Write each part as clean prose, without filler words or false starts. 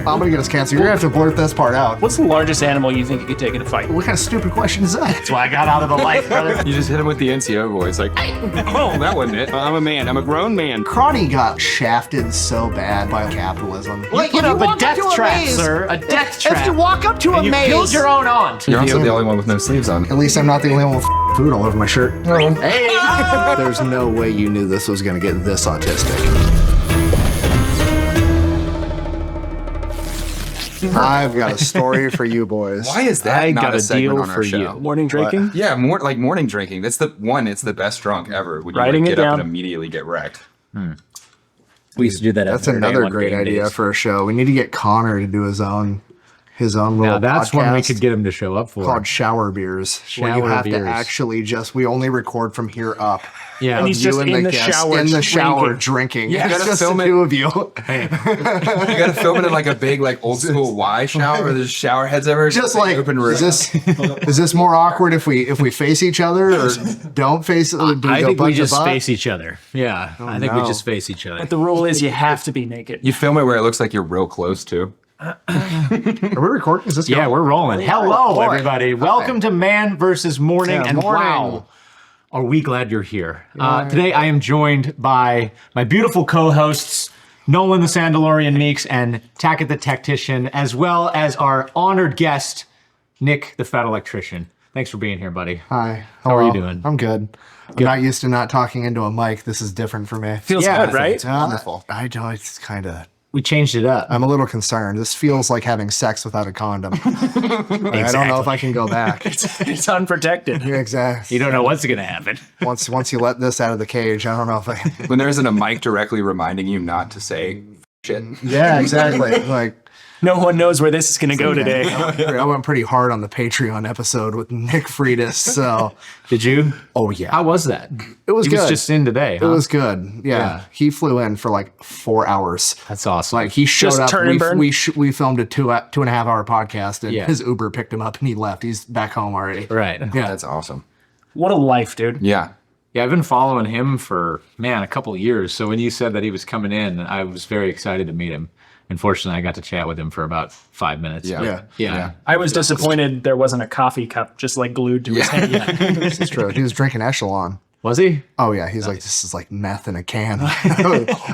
I'm gonna get us canceled. You're gonna have to blurt this part out. What's the largest animal you think you could take in a fight? What kind of stupid question is that? That's why I got out of the life, brother. You just hit him with the NCO voice, like, hey, oh, that wasn't it. I'm a man. I'm a grown man. Karate got shafted so bad by capitalism. You put up a death trap, sir. A death trap. If you walk up to a You maze, killed your own aunt. You're also the only one with no sleeves on. At least I'm not the only one with food all over my shirt. Hey. There's no way you knew this was gonna get this autistic. I've got a story for you boys. Why is that I not got a a segment deal on our for show? you. Morning drinking? Yeah, like morning drinking. That's the one. It's the best drunk ever. When you Writing like, it get up down. and immediately get wrecked. We used to do that. That's every day another on great game idea days. for a show. We need to get Connor to do his own little Now that's when we podcast could get him to show up for. called Shower Beers. Where you Shower have Beers. to actually we only record from here up. Yeah, And he's You just and in the guest shower in the shower drinking. drinking. Yeah, you It's gotta just the film it. two of you. You gotta film it in like a big, like old school Y shower where there's shower heads everywhere. Just like, open room. is this more awkward if we face each other or don't face? Do I go think we butt to just butt? face each other. Yeah, I think we no. just face each other. The rule is you have to be naked. You film it where it looks like you're real close to. Are we recording? Is this Yeah, going? we're rolling. Hello, boy. everybody. Welcome to Man versus Morning. Yeah, and morning. wow, are we glad you're here. Today I am joined by my beautiful co-hosts, Nolan the Sandalorian Meeks and Tackett the Tactician, as well as our honored guest, Nick the Fat Electrician. Thanks for being here, buddy. Hi. How are you Hello. doing? I'm good. I'm not used to not talking into a mic. This is different for me. Feels Yeah, good, right? It's wonderful. I don't. It's kind of. We changed it up. I'm a little concerned. This feels like having sex without a condom. I don't know if I can go back. It's unprotected. Yeah, exactly. You don't know what's gonna happen. Once you let this out of the cage, I don't know if I. When there isn't a mic directly reminding you not to say shit. Yeah, exactly. Like. No one knows where this is going to go today. I went pretty hard on the Patreon episode with Nick Freitas, so Did you? oh yeah, How was that? it was He good. was just in today. It was good. Yeah. He flew in for like 4 hours. That's awesome. Like he showed Just up. turn and burn? We filmed a 2.5 hour podcast, and Yeah. his Uber picked him up, and he left. He's back home already. right. Yeah. That's awesome. What a life, dude. Yeah. Yeah, I've been following him for, man, a couple of years. So when you said that he was coming in, I was very excited to meet him. Unfortunately, I got to chat with him for about 5 minutes. Yeah. but Yeah. Yeah. I was disappointed there wasn't a coffee cup just like glued to his hand. This is true. He was drinking Echelon. Was he? Oh yeah, he's like, this is like meth in a can.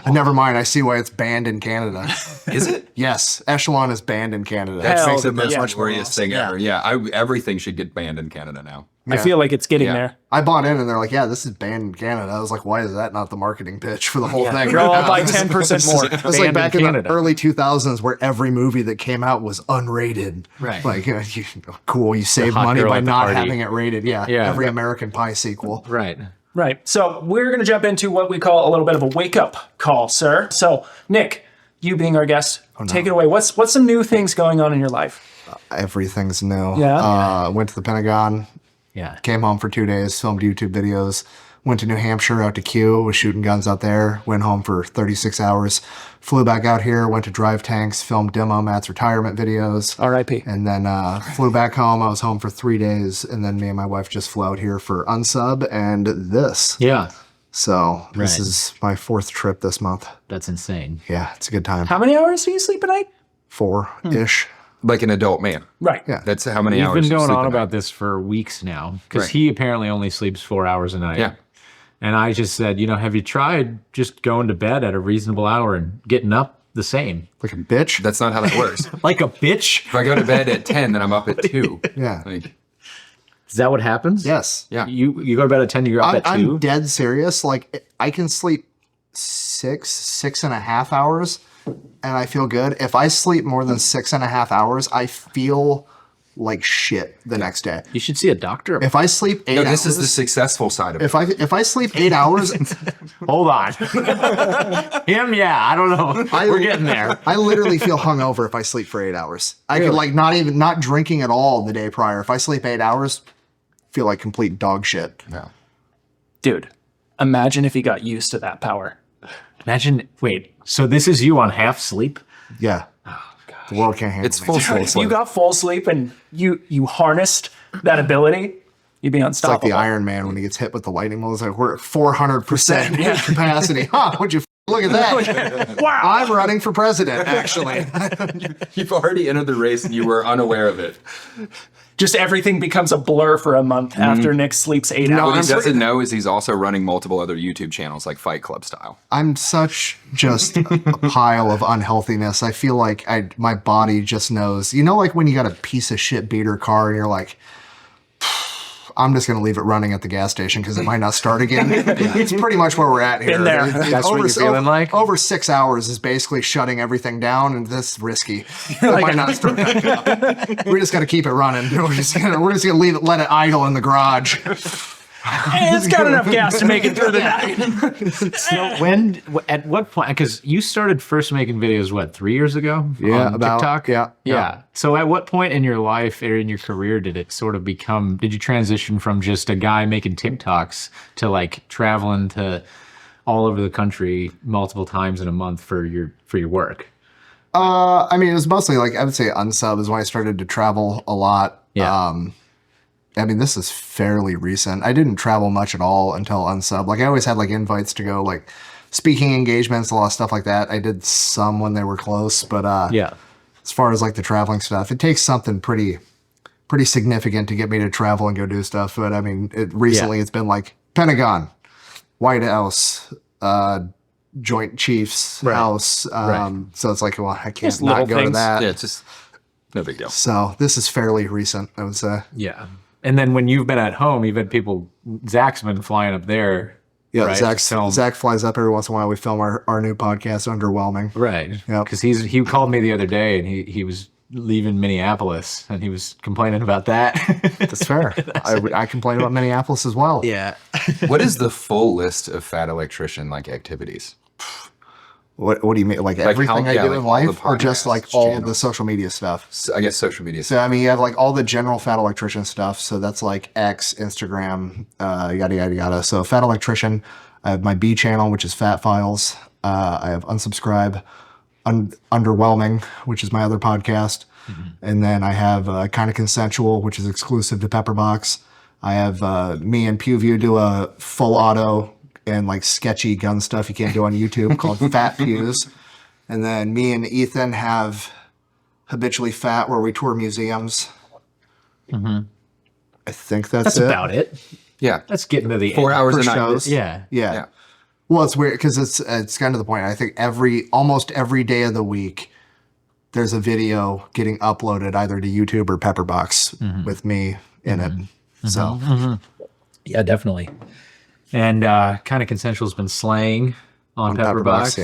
Never mind. I see why it's banned in Canada. Is it? Yes, Echelon is banned in Canada. That Hell makes it the most yeah. glorious thing ever. Yeah, everything should get banned in Canada now. I feel like it's getting Yeah. there. I bought in, and they're like, "Yeah, this is banned in Canada." I was like, "Why is that not the marketing pitch for the whole thing?" They're all right now? by 10% more. It's like Banned back in in the Canada. early 2000s where every movie that came out was unrated. Right. Like, cool, you saved hot money girl by at the not party. having it rated. Yeah. Yeah. Every American Pie sequel. Right. Right. So we're going to jump into what we call a little bit of a wake up call, sir. So, Nick, you being our guest, take it away. What's some new things going on in your life? Everything's new. Yeah. Went to the Pentagon, Yeah. came home for 2 days, filmed YouTube videos, went to New Hampshire out to Kew, was shooting guns out there, went home for 36 hours, flew back out here, went to Drive Tanks, filmed Demo Matt's retirement videos. R.I.P. And then flew back home. I was home for 3 days, and then me and my wife just flew out here for Unsub and this. Yeah. So this Right. is my 4th trip this month. That's insane. Yeah, it's a good time. How many hours do you sleep a night? 4-ish. Like an adult man. Right. Yeah. That's how many We've hours been you going sleep on a about night. this for weeks now because Right. he apparently only sleeps 4 hours a night. Yeah. And I just said, have you tried just going to bed at a reasonable hour and getting up the same? Like a bitch. That's not how that works. Like a bitch? If I go to bed at 10, then I'm up at 2. Yeah. Like, Is that what happens? Yes. yeah. You go to bed at 10, you're up at 2? I'm dead serious. Like, I can sleep 6.5 hours, and I feel good. If I sleep more than 6.5 hours, I feel like shit the next day. You should see a doctor. If I sleep 8 No, hours, this is the successful side of it. if I sleep 8 hours, Hold on. Him, yeah, I don't know. We're getting there. I literally feel hungover if I sleep for 8 hours. I could like not drinking at all the day prior. If I sleep 8 hours, feel like complete dog shit. Yeah. Dude, imagine if he got used to that power. Imagine, wait, so this is you on half sleep? Yeah. The world can't handle It's me. full If sleep. you got full sleep and you harnessed that ability, you'd be It's like unstoppable. the Iron Man when he gets hit with the lightning bolt. It's like, we're at 400% capacity. Huh, what'd you Look at that. Wow. I'm running for president, actually. You've already entered the race and you were unaware of it. Just everything becomes a blur for a month after Nick sleeps 8 What hours. he doesn't know is he's also running multiple other YouTube channels, like Fight Club style. I'm such just a pile of unhealthiness. I feel like my body just knows. You know, like when you got a piece of shit beater car and you're like, I'm just going to leave it running at the gas station because it might not start again. It's pretty much where we're at here. Been there. That's what you're feeling like? Over 6 hours is basically shutting everything down, and that's risky. It might not start back up. We just got to keep it running. We're just gonna leave it, let it idle in the garage. It's got enough gas to make it through the night. So at what point, because you started first making videos, what, 3 years ago? On TikTok? Yeah. So at what point in your life or in your career did it sort of become, did you transition from just a guy making TikToks to like traveling to all over the country multiple times in a month for your work? I mean, it was mostly like, I would say unsub is when I started to travel a lot. Yeah. I mean, this is fairly recent. I didn't travel much at all until unsub. Like I always had like invites to go like speaking engagements, a lot of stuff like that. I did some when they were close, but as far as like the traveling stuff, it takes something pretty significant to get me to travel and go do stuff. But I mean, recently it's been like Pentagon, White House, Joint Chiefs House. So it's like, well, I can't Just not little go to things. that. Yeah, it's just no big deal. So this is fairly recent, I would say. Yeah. And then when you've been at home, you've had people, Zach's been flying up there. Yeah, right? Zach flies up every once in a while. We film our new podcast, Underwhelming. Right. Yep. Because he called me the other day and he was leaving Minneapolis and he was complaining about that. That's fair. I complain about Minneapolis as well. Yeah. What is the full list of Fat Electrician like activities? What do you mean? Like everything how- I yeah, do like in all the life, or just podcasts, like all the channels. social media stuff? So I guess social media. So I mean, you have like all the general Fat Electrician stuff. So that's like X, Instagram, yada yada yada. So Fat Electrician. I have my B channel, which is Fat Files. I have Unsubscribe, Underwhelming, which is my other podcast, and then I have Kind of Consensual, which is exclusive to Pepperbox. I have me and PewView do a full auto and like sketchy gun stuff you can't do on YouTube called Fat Pews. And then me and Ethan have Habitually Fat, where we tour museums. I think That's it. about it. Yeah, Let's get into the 4 hours For a night. shows. Yeah. Yeah. Well, it's weird because it's kind of the point. I think almost every day of the week, there's a video getting uploaded either to YouTube or Pepperbox with me in it. So Yeah, definitely. And Kind of Consensual's been slaying on Pepperbox.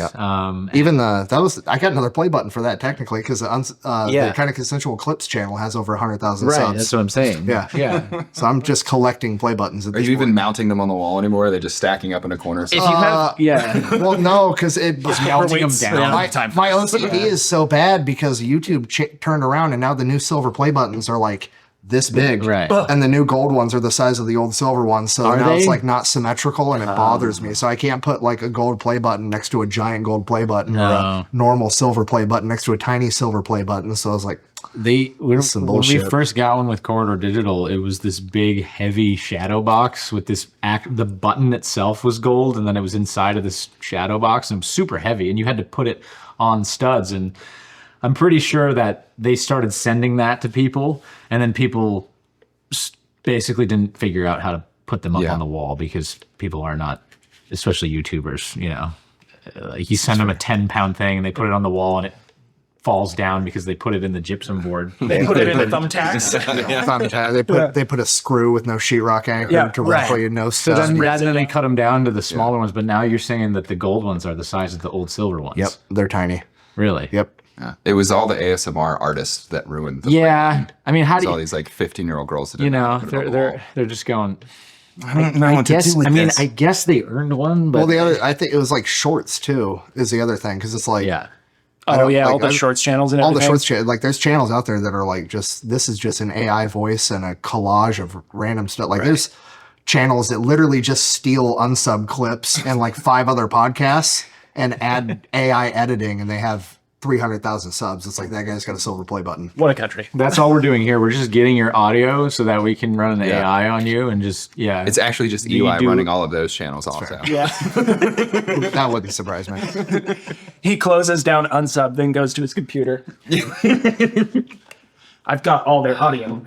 even I got another play button for that technically because the Kind of Consensual Clips channel has over 100,000 Right, subs. that's what I'm saying. Yeah. Yeah. So I'm just collecting play buttons. At Are this you point. even mounting them on the wall anymore? Or are they just stacking up in a corner? If you have, Well, no, because it melting them down. my OCD is so bad because YouTube turned around and now the new silver play buttons are like this big, Right. And the new gold ones are the size of the old silver ones. So Are now it's they? like not symmetrical and it bothers me. So I can't put like a gold play button next to a giant gold play button or a normal silver play button next to a tiny silver play button. So I was like, when some we bullshit. first got one with Corridor Digital, it was this big, heavy shadow box with this the button itself was gold, and then it was inside of this shadow box, and it was super heavy, and you had to put it on studs. And I'm pretty sure that they started sending that to people, and then people basically didn't figure out how to put them up on the wall because people are not, especially YouTubers, you know. Like you send them a 10-pound thing, and they put it on the wall, and it falls down because they put it in the gypsum board. They put it in the thumbtacks. they put a screw with no sheetrock anchor to ruffle you, no So stuff. then they cut them down to the smaller ones, but now you're saying that the gold ones are the size of the old silver ones. Yep, they're tiny. Really? Yep. Yeah. It was all the ASMR artists that ruined the Yeah. I mean, how do all you, these like 15-year-old girls that you didn't know, put it on the wall. they're just going, I don't know what to do with this. I guess they earned one, but I think it was like shorts too is the other thing because it's like Oh yeah, like, all the shorts channels and all everything. the shorts like there's channels out there that are like this is just an AI voice and a collage of random stuff. Like there's channels that literally just steal unsub clips and like 5 other podcasts and add AI editing, and they have 300,000 subs. It's like that guy's got a silver play button. What a country. That's all we're doing here. We're just getting your audio so that we can run an AI on you and just, It's actually just You Eli do- running all of those channels also. Yeah. That wouldn't surprise me. He closes down unsub, then goes to his computer. I've got all their audio.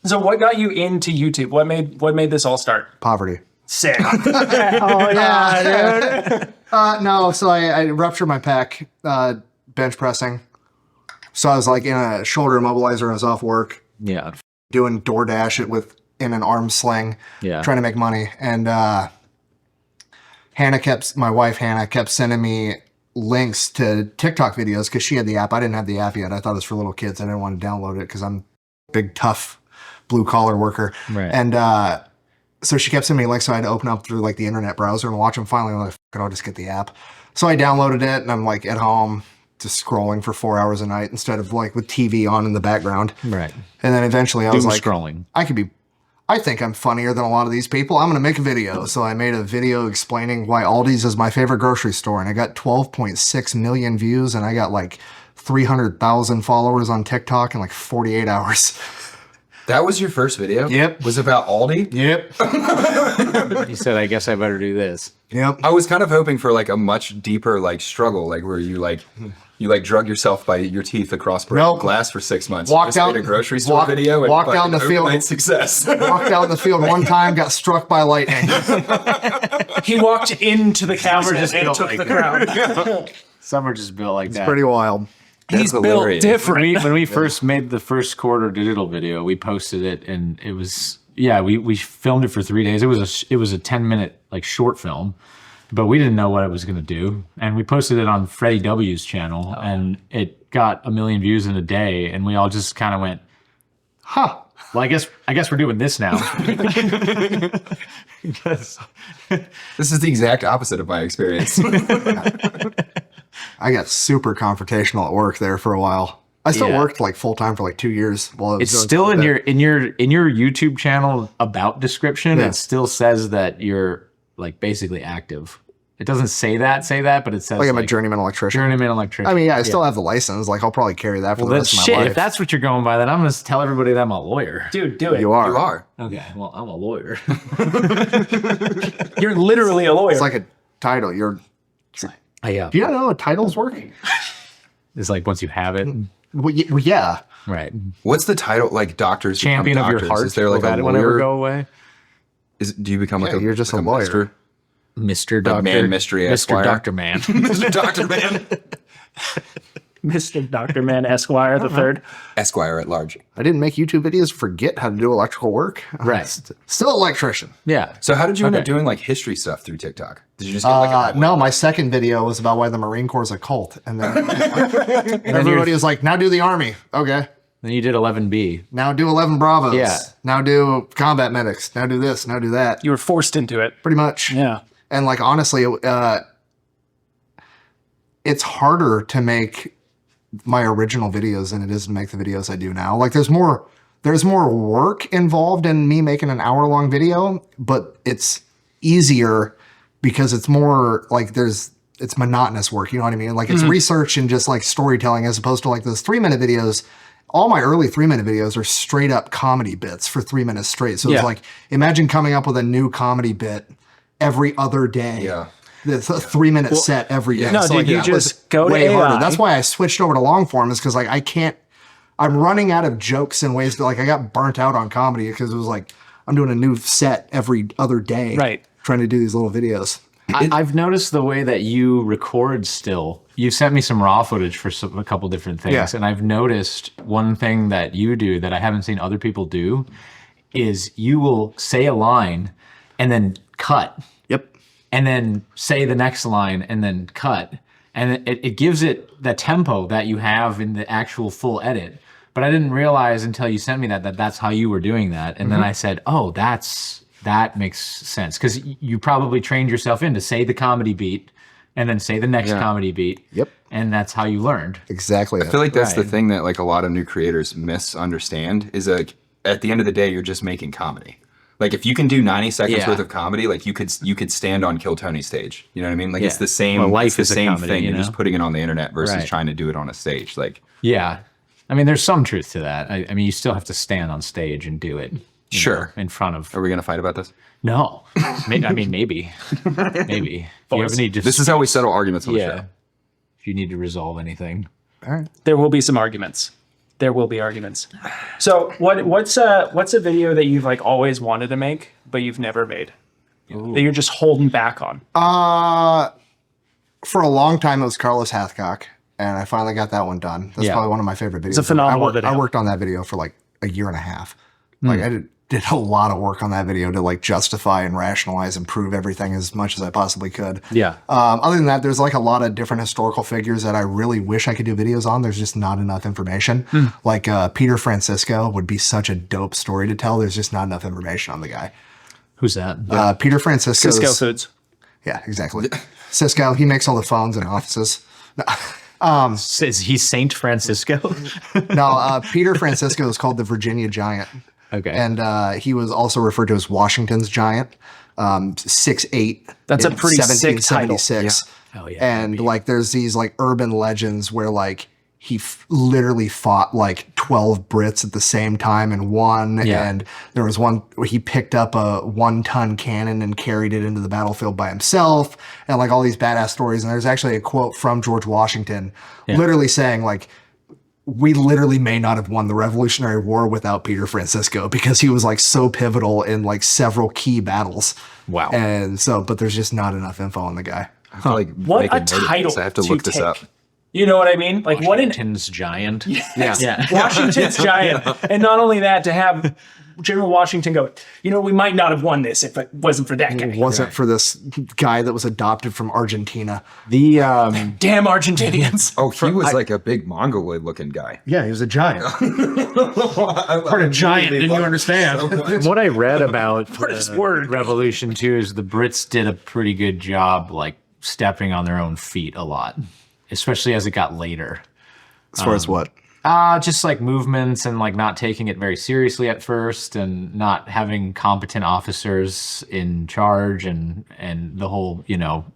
So what got you into YouTube? What made this all start? Poverty. Sick. Oh yeah, dude. No, so I ruptured my pec bench pressing. So I was like in a shoulder immobilizer. I was off work yeah. doing DoorDash in an arm sling, Yeah. trying to make money. And my wife Hannah kept sending me links to TikTok videos because she had the app. I didn't have the app yet. I thought it was for little kids. I didn't want to download it because I'm a big, tough, blue collar worker. Right. And so she kept sending me links, so I had to open up through like the internet browser and watch them. Finally, I'm like, fuck it, I'll just get the app. So I downloaded it, and I'm like at home just scrolling for 4 hours a night instead of like with TV on in the background. Right. And then eventually I was like, scrolling. I think I'm funnier than a lot of these people. I'm going to make a video. So I made a video explaining why Aldi's is my favorite grocery store. And I got 12.6 million views, and I got like 300,000 followers on TikTok in like 48 hours. That was your first video? Yep. Was about Aldi? Yep. He said, I guess I better do this. Yep. I was kind of hoping for like a much deeper like struggle, like where you drug yourself by your teeth across Nope. glass for 6 months. Walked Just out- made a grocery store walk- video and walked down the field. overnight success. Walked out in the field one time, got struck by lightning. He walked into the camera just and built took like the crowd. Some are just built like that. Pretty wild. He's built hilarious. different. When we first made the first quarter digital video, we posted it, and it was we filmed it for 3 days. It was a 10-minute like short film, but we didn't know what it was going to do, and we posted it on Freddie W's channel, and it got 1 million views in a day, and we all just kind of went, Huh. well, I guess we're doing this now. Because- This is the exact opposite of my experience. I got super confrontational at work there for a while. I still Yeah. worked like full time for like 2 years while I was It's doing still stuff in your YouTube channel about description. Yeah. It still says that you're like basically active. It doesn't say that, but it says like I'm a journeyman electrician. journeyman electrician. I mean, yeah, I still have the license. Like I'll probably carry that for the that's rest of my shit. life. If that's what you're going by, then I'm gonna tell everybody that I'm a lawyer. Dude, do it. you are. You are. Okay, well, I'm a lawyer. You're literally a lawyer. It's like a title. Do you not know how titles work? It's like once you have it, Well, yeah. right? What's the title? Like doctors become Champion of your doctors. heart. Is there like will a that one ever lawyer? go away? Do you become like Yeah, a you're just like a lawyer. mister? Mr. Doctor, man, mystery Mr. Esquire. Doctor Man. Mr. Doctor Man? Mr. Dr. Man Esquire the third. Esquire at large. I didn't make YouTube videos to forget how to do electrical work. Right. Still electrician. Yeah. So how did you end up Okay. doing like history stuff through TikTok? Did you just get like a No, my second video was about why the Marine Corps is a cult. And then everybody was like, now do the Army. Okay. Then you did 11B. Now do 11 Bravos. Yeah. Now do combat medics. Now do this. Now do that. You were forced into it. Pretty much. Yeah. And like, honestly, it's harder to make my original videos than it is to make the videos I do now. Like there's more work involved in me making an hour-long video, but it's easier because it's more like it's monotonous work. You know what I mean? Like it's research and just like storytelling as opposed to like those 3-minute videos. All my early 3-minute videos are straight up comedy bits for 3 minutes straight. So Yeah. it's like, imagine coming up with a new comedy bit every other day. Yeah. It's a 3-minute set every day. No, dude, you that just was go to way AI. harder. That's why I switched over to long form, is because like I'm running out of jokes and ways to like I got burnt out on comedy because it was like I'm doing a new set every other day. Right. Trying to do these little videos. I've noticed the way that you record still. You sent me some raw footage for a couple different things. Yeah. And I've noticed one thing that you do that I haven't seen other people do is you will say a line and then cut. Yep. And then say the next line and then cut. And it gives it the tempo that you have in the actual full edit. But I didn't realize until you sent me that that's how you were doing that. And then I said, oh, that makes sense. Because you probably trained yourself in to say the comedy beat and then say the next comedy beat. Yep. And that's how you learned. Exactly. I feel like that's the Right. thing that like a lot of new creators misunderstand is like at the end of the day you're just making comedy. Like if you can do 90 seconds Yeah. worth of comedy, like you could stand on Kill Tony stage. You know what I mean? Like it's Yeah. the same. Well, life it's the is a same comedy, thing. you You're know? just putting it on the internet versus Right. trying to do it on a stage. Like Yeah. I mean, there's some truth to that. I mean, you still have to stand on stage and do it. Sure. In front of. Are we gonna fight about this? No. I mean, maybe. Maybe. If you ever need to. This is how we settle arguments on the Yeah. show. If you need to resolve anything. There will be some arguments. There will be arguments. So what's a video that you've like always wanted to make but you've never made that you're just holding back on? For a long time, it was Carlos Hathcock, and I finally got that one done. That's Yeah. probably one of my favorite videos. It's a phenomenal I video. worked on that video for like a year and a half. Like I did a lot of work on that video to like justify and rationalize and prove everything as much as I possibly could. Yeah. Other than that, there's like a lot of different historical figures that I really wish I could do videos on. There's just not enough information. Like Peter Francisco would be such a dope story to tell. There's just not enough information on the guy. Who's that? Peter Francisco. Cisco Foods. Yeah, exactly. Cisco, he makes all the phones in offices. Is he Saint Francisco? No, Peter Francisco is called the Virginia Giant. Okay. And he was also referred to as Washington's Giant, 6'8". That's a in pretty sick title. 1776. Yeah. Oh, yeah, And like there's these like urban legends where like he literally fought like 12 Brits at the same time and won. Yeah. And there was one where he picked up a 1-ton cannon and carried it into the battlefield by himself, and like all these badass stories. And there's actually a quote from George Washington literally saying like, we literally may not have won the Revolutionary War without Peter Francisco, because he was like so pivotal in like several key battles. Wow. And so, but there's just not enough info on the guy. I feel like What making a note of this. title I have to look this take. up. You know what I mean? Like what an Washington's Giant. Yeah. Washington's Giant. And not only that, to have General Washington go, you know, we might not have won this if it wasn't for that guy. It wasn't for this guy that was adopted from Argentina. The Damn Argentinians. Oh, he was like a big mongoloid looking guy. Yeah, he was a giant. Part of giant, didn't you understand? what I read about Hardest word. Revolution 2 is the Brits did a pretty good job like stepping on their own feet a lot, especially as it got later. As far as what? Just like movements and like not taking it very seriously at first and not having competent officers in charge and the whole, you know,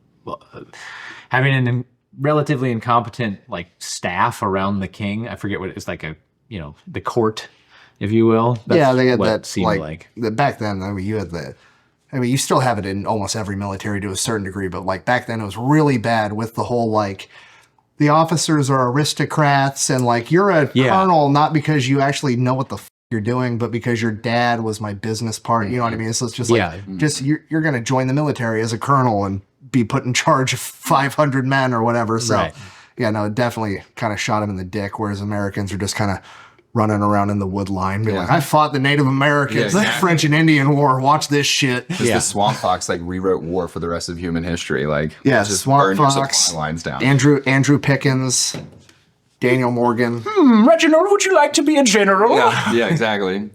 having an relatively incompetent like staff around the king. I forget what it's like you know, the court, if you will. That's Yeah, they had what that it seemed like. back then. I mean, you had you still have it in almost every military to a certain degree, but like back then it was really bad with the whole like the officers are aristocrats and like you're a colonel not because you actually know what the you're doing, but because your dad was my business partner. You know what I mean? So it's just like just you're going to join the military as a colonel and be put in charge of 500 men or whatever. So yeah, no, it definitely kind of shot him in the dick. Whereas Americans are just kind of running around in the wood line, being like, I fought the Native Americans, the French and Indian War. Watch this shit. The Swamp Fox like rewrote war for the rest of human history. Like just Swamp burn your Fox, supply lines down. Andrew Pickens, Daniel Morgan. Reginald, would you like to be a general? Yeah, exactly.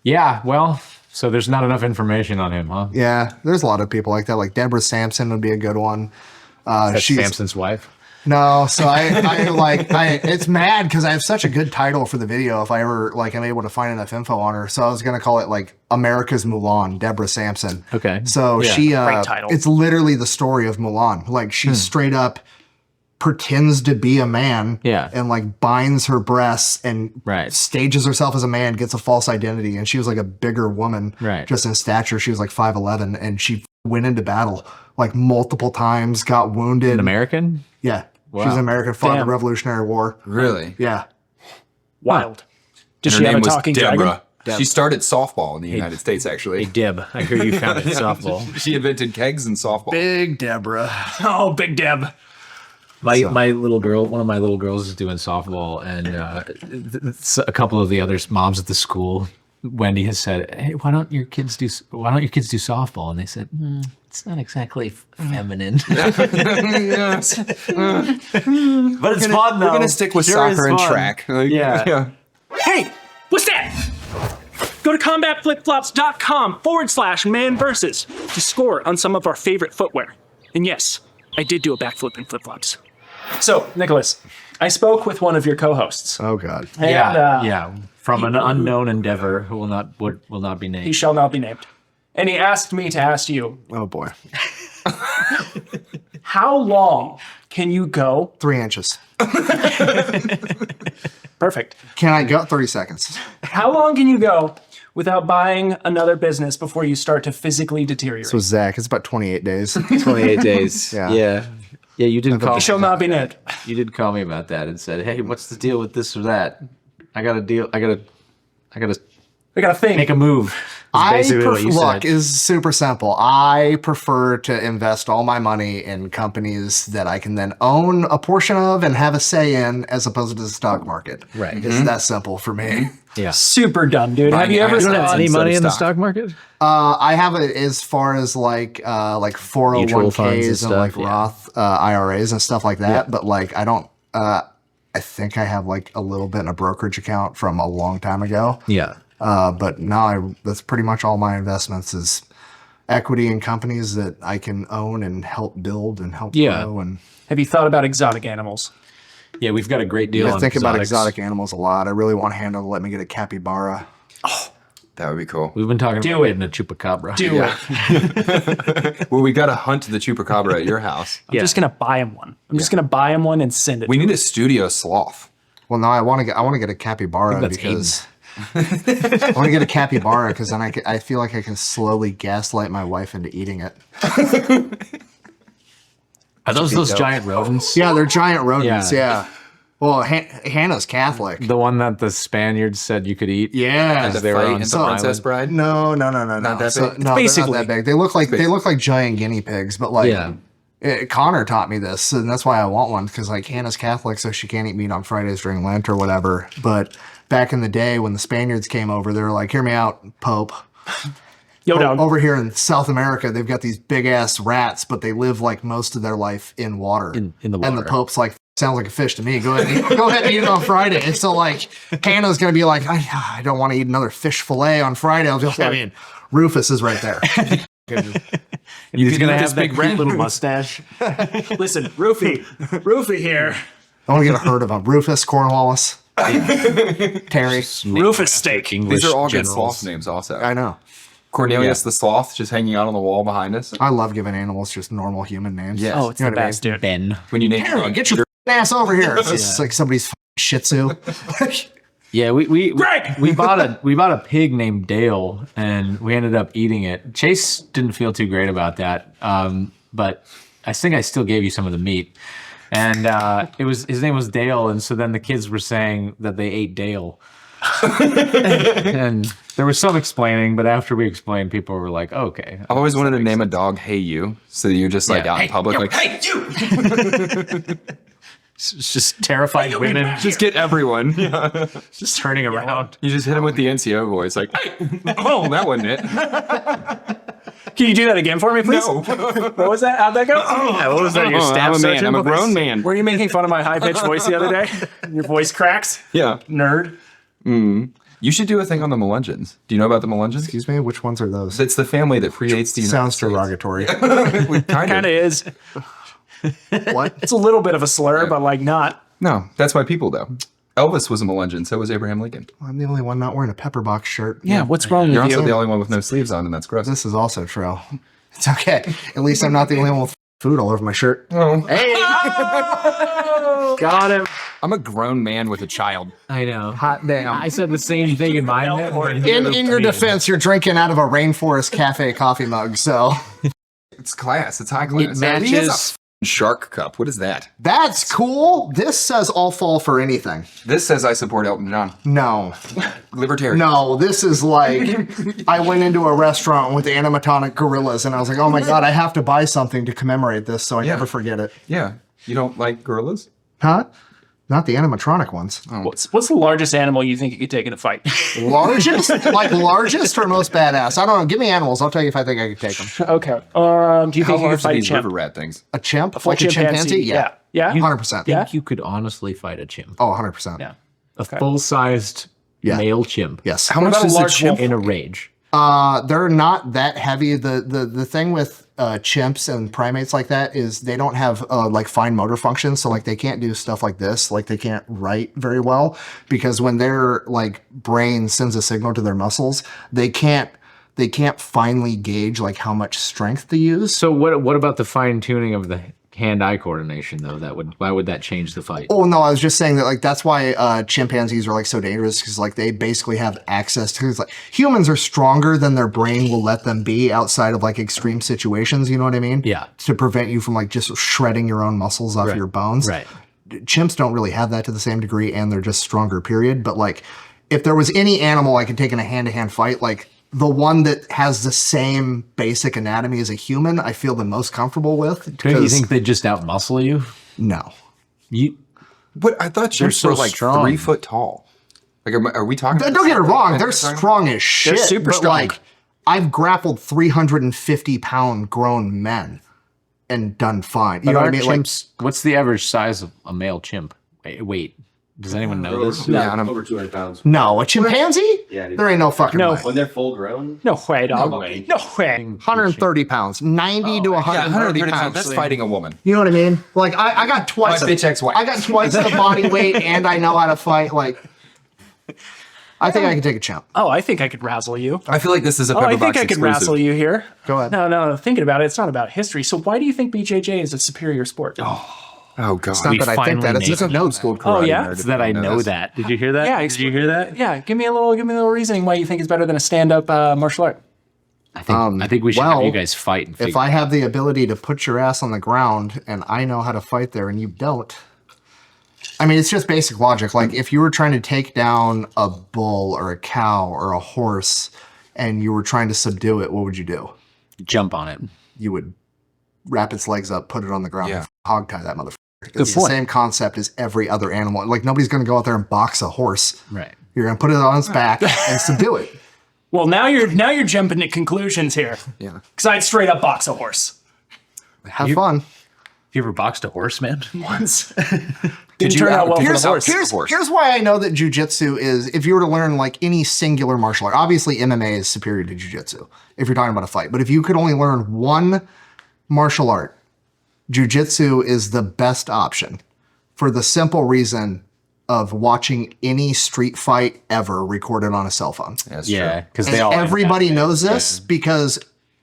Yeah, well, so there's not enough information on him, huh? Yeah, there's a lot of people like that. Like Deborah Sampson would be a good one. That's She's Samson's wife. no, so it's mad because I have such a good title for the video. If I ever like am able to find enough info on her, so I was gonna call it like America's Mulan, Deborah Sampson. Okay. So she, Great title. it's literally the story of Mulan. Like she straight up pretends to be a man, and like binds her breasts and stages herself as a man, gets a false identity, and she was like a bigger woman, just in stature. She was like 5'11", and she went into battle like multiple times, got wounded. An American? Yeah. Wow. She was an American, fought in the Revolutionary War. Really? Yeah. Wild. Did Her she have name a was talking Deborah. dragon? She started softball in the United States, actually. Hey, Deb, I hear you founded softball. She invented kegs and softball. Big Deborah. Oh, Big Deb. My little girl, one of my little girls is doing softball, and a couple of the other moms at the school, Wendy has said, "Hey, why don't your kids do softball?" And they said, "It's not exactly feminine." Yes. But it's fun though. We're gonna stick with soccer and track. Like, Yeah. Hey, what's that? Go to combatflipflops.com/man-versus to score on some of our favorite footwear. And yes, I did do a backflip in flip-flops. So, Nicholas, I spoke with one of your co-hosts. Oh God. And, Yeah. From an unknown endeavor who will not be named. He shall not be named. And he asked me to ask you, Oh boy. how long can you go? 3 inches. Perfect. Can I go 30 seconds? How long can you go without buying another business before you start to physically deteriorate? So Zach, it's about 28 days. 28 days. Yeah. Yeah, you did call. He shall not be named. You did call me about that and said, "Hey, what's the deal with this or that?" I got a deal. I got to. I got to think. Make a move. Look, is super simple. I prefer to invest all my money in companies that I can then own a portion of and have a say in, as opposed to the stock market. Right. It's that simple for me. Yeah. Super dumb, dude. Have you ever You don't have thought? any money in the stock. stock market? I have it as far as like 401ks funds and and stuff, like yeah. Roth IRAs and stuff like that. But like I don't. I think I have like a little bit in a brokerage account from a long time ago. Yeah. But now that's pretty much all my investments is equity in companies that I can own and help build and help Yeah. grow. And Have you thought about exotic animals? Yeah, we've got a great deal I on think about exotics. exotic animals a lot. I really want Hannah to let me get a capybara. That would be cool. We've been talking Do about it. getting a chupacabra. Do it. Well, we got to hunt the chupacabra at your house. I'm just gonna buy him one. I'm just gonna buy him one and send it. We need a studio sloth. Well, no, I want to get a capybara that's because I want to get a capybara because then I feel like I can slowly gaslight my wife into eating it. Are those giant rodents? Yeah, they're giant rodents. Yeah. Yeah. Well, Hannah's Catholic. The one that the Spaniards said you could eat? Yeah. The they were fight on in the some Princess island. Bride. No. Not that big? No, Basically. they're not that big. They look like giant guinea pigs, but like Yeah. Connor taught me this, and that's why I want one because like Hannah's Catholic, so she can't eat meat on Fridays during Lent or whatever. But back in the day when the Spaniards came over, they were like, "Hear me out, Pope." Yo, down. Over here in South America, they've got these big ass rats, but they live like most of their life in water. In the And the water. Pope's like, sounds like a fish to me. Go ahead and eat it on Friday. And so like Hannah's gonna be like, I don't want to eat another fish fillet on Friday. I'll just like, Rufus is right there. He's going to have that big cute rat. little mustache. Listen, Roofy here. I want to get a herd of them. Rufus, Cornwallis, Terry. Rufus steak. These are all good generals. sloth names also. I know. Cornelius the sloth just hanging out on the wall behind us. I love giving animals just normal human names. Yes. Oh, it's You know the what I mean? best, dude. Ben. When you name your Terry, dog, get your ass over here. It's just like somebody's Shih Tzu. Yeah, we Greg! We bought a pig named Dale, and we ended up eating it. Chase didn't feel too great about that, but I think I still gave you some of the meat. And his name was Dale, and so then the kids were saying that they ate Dale. And there was some explaining, but after we explained, people were like, oh, "Okay." I've always wanted to name a dog Hey You, so that you're just like Yeah. out in public, like Hey, you! It's just terrified women just get everyone. just turning around. You just hit him with the NCO voice, like, hey, oh, that wasn't it. Can you do that again for me, please? No. What was that? How'd that go? What was that? Your Oh, staff I'm a man. sergeant? I'm a grown man. Were you making fun of my high-pitched voice the other day? Your voice cracks? Yeah. Nerd. You should do a thing on the Melungeons. Do you know about the Melungeons? Excuse me, which ones are those? It's the family that predates the United Sounds States. derogatory. Kind Kind of is. What? It's a little bit of a slur, but like not. No, that's why people do. Elvis was a Melungeon, so was Abraham Lincoln. I'm the only one not wearing a pepper box shirt. Yeah, what's wrong You're with also you? the only one with no sleeves on, and that's gross. This is also true. It's okay. At least I'm not the only one with food all over my shirt. Oh. Got him. I'm a grown man with a child. I know. Hot damn. I said the same thing in my head. In your defense, you're drinking out of a Rainforest Cafe coffee mug, so It's class. It's high class. It matches- He has a shark cup. What is that? that's cool. This says I'll fall for anything. This says I support Elton John. No. Libertarian. No, this is like I went into a restaurant with animatronic gorillas and I was like, oh my God, I have to buy something to commemorate this so I never forget it. Yeah. You don't like gorillas? Huh? Not the animatronic ones. What's the largest animal you think you could take in a fight? Largest? Like largest or most badass? I don't know. Give me animals. I'll tell you if I think I could take them. Okay. Do you How think you could large are fight a these river chimp? rat things? A chimp? Full Like a chimpanzee? Yeah. Yeah. 100%. Yeah. I think you could honestly fight a chimp. Oh, 100%. Yeah. A full-sized Yeah. male chimp Yes. How much about a does the large chimp? wolf? In a rage. They're not that heavy. The thing with chimps and primates like that is they don't have like fine motor function, so like they can't do stuff like this, like they can't write very well, because when their like brain sends a signal to their muscles, they can't finely gauge like how much strength to use. So what about the fine tuning of the hand-eye coordination though? Why would that change the fight? Oh no, I was just saying that like that's why chimpanzees are like so dangerous, because like they basically have access to, like humans are stronger than their brain will let them be outside of like extreme situations, you know what I mean? Yeah. To prevent you from like just shredding your own muscles off your bones. Right. Chimps don't really have that to the same degree, and they're just stronger, period. But like if there was any animal I could take in a hand-to-hand fight, like the one that has the same basic anatomy as a human, I feel the most comfortable with. Don't you think they just outmuscle you? No. But I thought chimps so were like strong. 3 foot tall. Like, are we talking? Don't get me wrong, they're strong as shit. super but strong. Like, I've grappled 350-pound grown men and done fine. You know what I mean? Like, Chimps, what's the average size of a male chimp? Wait, does anyone know this? Yeah, and Over 200 pounds. no, a chimpanzee? Yeah, dude. There ain't no fucking No. way. When they're full grown, No way, dog. No way. No way. 130 pounds, 90 to 130 pounds. That's fighting a woman. You know what I mean? Like I got twice. My bitch ex-wife. I got twice the body weight, and I know how to fight. Like, I think I can take a chimp. Oh, I think I could razzle you. I feel like this is a Oh, I Pepperbox think I could exclusive. razzle you here. Go ahead. No, thinking about it, it's not about history. So why do you think BJJ is a superior sport? Oh god. It's not that I think that. It's just a no. Oh, yeah? It's that I know that. Did you hear that? Yeah, Did you hear that? Yeah, give me a little reasoning why you think it's better than a stand-up martial art. I think we should have you guys fight and figure If I have the ability to put your ass on the ground and I know how to fight there and you don't, I mean, it's just basic logic. Like if you were trying to take down a bull or a cow or a horse and you were trying to subdue it, what would you do? jump on it. You would wrap its legs up, put it on the ground, Yeah. and hog tie that motherfucker. It's the point. same concept as every other animal. Like nobody's going to go out there and box a horse. Right. You're going to put it on its back and subdue it. Well, now you're jumping to conclusions here. Yeah. Because I'd straight up box a horse Have fun. Have you ever boxed a horse, man? once. Did Didn't you turn out well for the here's- horse. Here's why I know that jujitsu is, if you were to learn like any singular martial art, obviously MMA is superior to jujitsu if you're talking about a fight. But if you could only learn one martial art, jujitsu is the best option for the simple reason of watching any street fight ever recorded on a cell phone. That's Yeah, true. because And they all everybody knows this because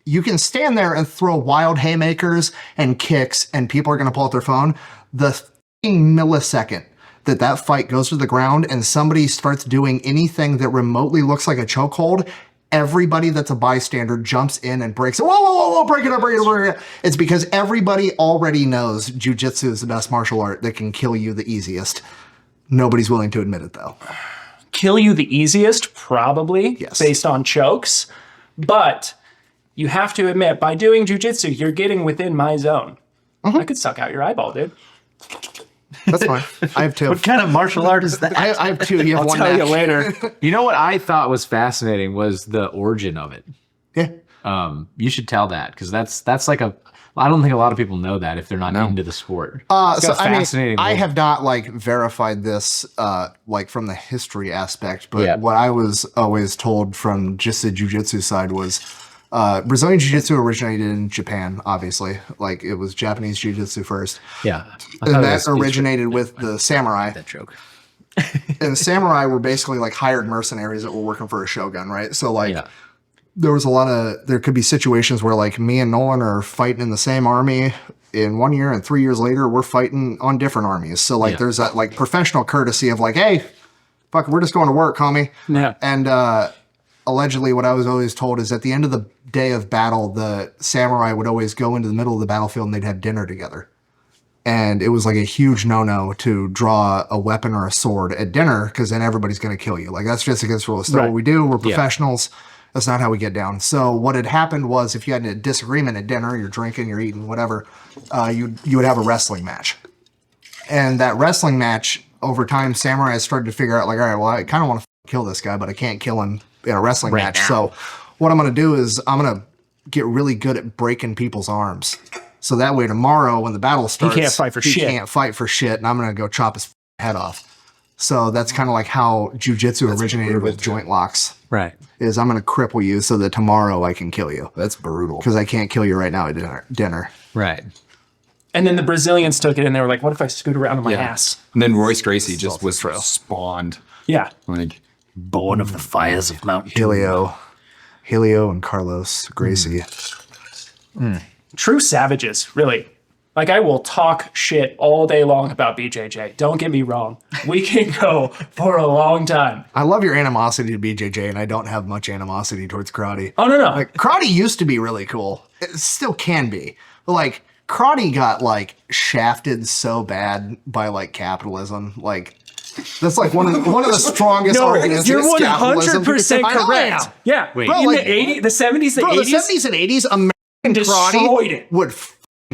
you can stand there and throw wild haymakers and kicks and people are going to pull out their phone. The f***ing millisecond that fight goes to the ground and somebody starts doing anything that remotely looks like a chokehold, everybody that's a bystander jumps in and breaks it. Whoa, whoa, whoa, whoa, break it up, break it up, break it up. It's because everybody already knows jujitsu is the best martial art that can kill you the easiest. Nobody's willing to admit it though. Kill you the easiest, probably, Yes. based on chokes. But you have to admit, by doing jujitsu, you're getting within my zone. I could suck out your eyeball, dude. That's fine. I have two. What kind of martial art is that? I have two. You have I'll one tell you match. later. You know what I thought was fascinating was the origin of it. Yeah. You should tell that because that's like a. I don't think a lot of people know that if they're not into the sport. It's got So a fascinating. I look. have not like verified this like from the history aspect, but Yeah. what I was always told from just the jujitsu side was Brazilian jiu-jitsu originated in Japan, obviously. Like it was Japanese jiu-jitsu first. Yeah, I thought And it that was- originated with the samurai. that joke. And the samurai were basically like hired mercenaries that were working for a shogun, right? So like Yeah. there could be situations where like me and Nolan are fighting in the same army in 1 year and 3 years later we're fighting on different armies. So like Yeah. there's that like professional courtesy of like, hey, fuck, we're just going to work, homie. Yeah. And allegedly what I was always told is at the end of the day of battle, the samurai would always go into the middle of the battlefield and they'd have dinner together. And it was like a huge no-no to draw a weapon or a sword at dinner because then everybody's going to kill you. Like that's just against the rules. So Right. what we do, we're professionals. That's not how we get down. So what had happened was if you had a disagreement at dinner, you're drinking, you're eating, whatever, you would have a wrestling match. And that wrestling match, over time, samurai started to figure out like, all right, well, I kind of want to kill this guy, but I can't kill him in a wrestling match. now. So what I'm going to do is I'm going to get really good at breaking people's arms. So that way tomorrow when the battle starts, can't fight for shit. He can't fight for shit, and I'm going to go chop his head off. So that's kind of like how Jiu Jitsu originated with joint locks. Right. Is I'm going to cripple you so that tomorrow I can kill you. That's brutal. Because I can't kill you right now at dinner. Right. And then the Brazilians took it and they were like, what if I scoot around on my ass? And then Royce Gracie just was spawned. Yeah. Like, Born of the fires of Mount Helio and Carlos Gracie. True savages, really. Like, I will talk shit all day long about BJJ. Don't get me wrong. We can go for a long time. I love your animosity to BJJ, and I don't have much animosity towards karate. Oh, no. Like, karate used to be really cool. It still can be. But, like, karate got, like, shafted so bad by, like, capitalism. Like, that's, like, one of the strongest arguments you're against capitalism. 100% I know I am. correct. Yeah. Wait. Bro, In like- the 80s, the 70s, the Bro, 80s. the 70s and 80s, American destroyed karate it. would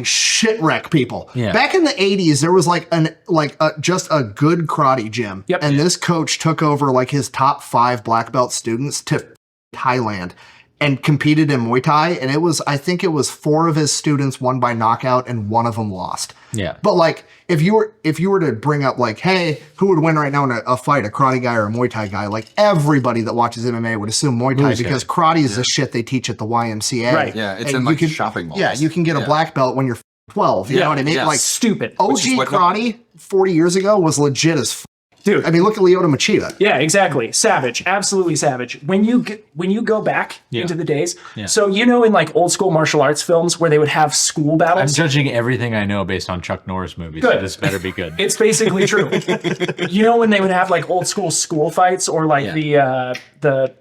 shitwreck people. Yeah. Back in the 80s, there was just a good karate gym. Yep. And this coach took over like his top 5 black belt students to Thailand and competed in Muay Thai. And I think it was 4 of his students won by knockout and 1 of them lost. Yeah. But like, if you were to bring up like, hey, who would win right now in a fight, a karate guy or a Muay Thai guy? Like everybody that watches MMA would assume Muay Thai because karate is the shit they teach at the YMCA. Right. yeah, it's And in you like can- shopping malls. Yeah, you can get a black belt when you're 12. You know what I mean? yeah. Like Stupid. OG is what- karate 40 years ago was legit as Dude. I mean, look at Lyoto Machida. Yeah, exactly. Savage, absolutely savage. When you go back into the days, so in like old school martial arts films where they would have school I'm battles. judging everything I know based on Chuck Norris movies, so Good. this better be good. It's basically true. When they would have like old school fights or like the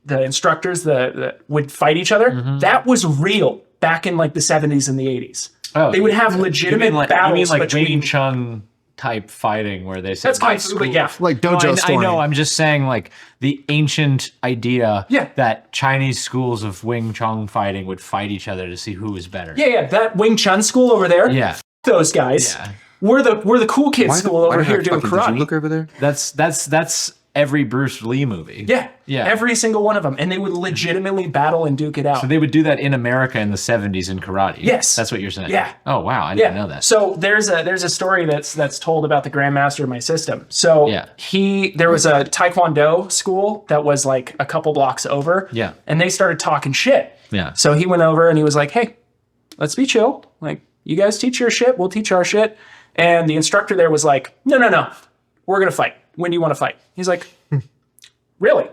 instructors that would fight each other, that was real back in like the 70s and the 80s. Oh, They would have legitimate battles like between. Wing Chun type fighting where they say That's my Kung Fu, but yeah. Like No, dojo I story. know. I'm just saying, like the ancient idea that Chinese schools of Wing Chun fighting would fight each other to see who was better. Yeah, that Wing Chun school over there. Yeah. Those guys. Yeah. We're the cool kids school over here doing Did karate. you look over there? That's every Bruce Lee movie. Yeah. Yeah. Every single one of them. And they would legitimately battle and duke it out. So they would do that in America in the 70s in karate. Yes. That's what you're saying. Yeah. Oh wow, I didn't know that. So there's a story that's told about the Grandmaster of my system. So there was a Taekwondo school that was like a couple blocks over. Yeah. And they started talking shit. Yeah. So he went over and he was like, hey, let's be chill. Like, you guys teach your shit, we'll teach our shit. And the instructor there was like, no. We're gonna fight. When do you want to fight? He's like, really?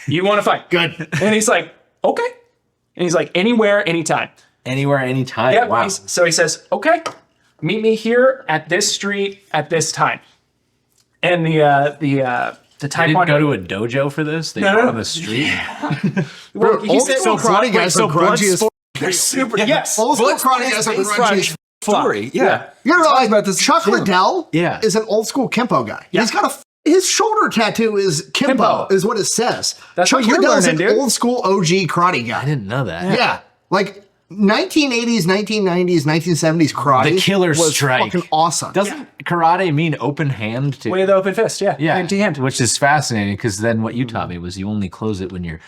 You want to fight? Good. And he's like, okay. And he's like, anywhere, anytime. Anywhere, anytime. Yeah. Wow. So he says, okay, meet me here at this street at this time. And the They Taekwondo. didn't go to a dojo for this. They No, went no. on the street. Well, he Old said, school karate guys are grungy as they're super. Yes. Old school karate guys are grungy as Story. Yeah. You know, like about this Chuck gym. Liddell Yeah. is an old school Kempo guy. Yeah. He's got his shoulder tattoo is Kempo, Kempo. is what it says. That's Chuck what you're Liddell is learning, an dude. old school OG karate guy. I didn't know that. Yeah. Like 1980s, 1990s, 1970s karate. The killer was strike. fucking awesome. Doesn't karate mean open hand too? Way of the open fist. Yeah. Yeah, Hand to hand. which is fascinating because then what you taught me was you only close it when you're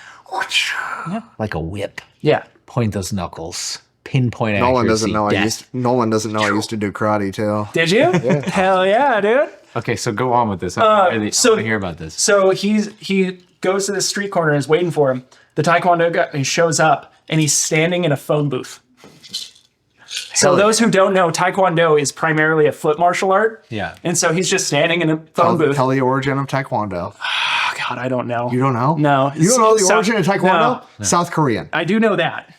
like a whip. Yeah. Point those knuckles. Pinpoint Nolan accuracy. doesn't know. death. Nolan doesn't know I used to do karate too. Did you? Hell yeah, dude. Okay, so go on with this. I want to hear about this. So he goes to the street corner and is waiting for him. The Taekwondo guy shows up and he's standing in a phone booth. So those who don't know, Taekwondo is primarily a foot martial art. Yeah. And so he's just standing in a phone booth. Tell the origin of Taekwondo. Oh, God, I don't know. You don't know? No. You don't know the South- origin of Taekwondo? No. South Korean. I do know that.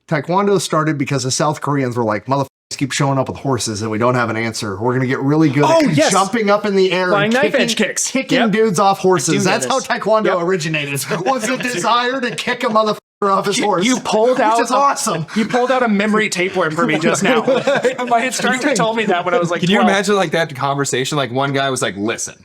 Taekwondo started because the South Koreans were like, motherfuckers keep showing up with horses and we don't have an answer. We're going to get really good at yes. jumping up in the air Flying and knife kicking, edge kicks. kicking Yep. dudes off I horses. do know That's how this. Taekwondo originated. Was the desire to kick a motherfucker off his horse. You pulled out Which is awesome. You pulled out a memory tapeworm for me just now. My instructor told me that when I was like, Can you 12. imagine like that conversation? Like one guy was like, listen,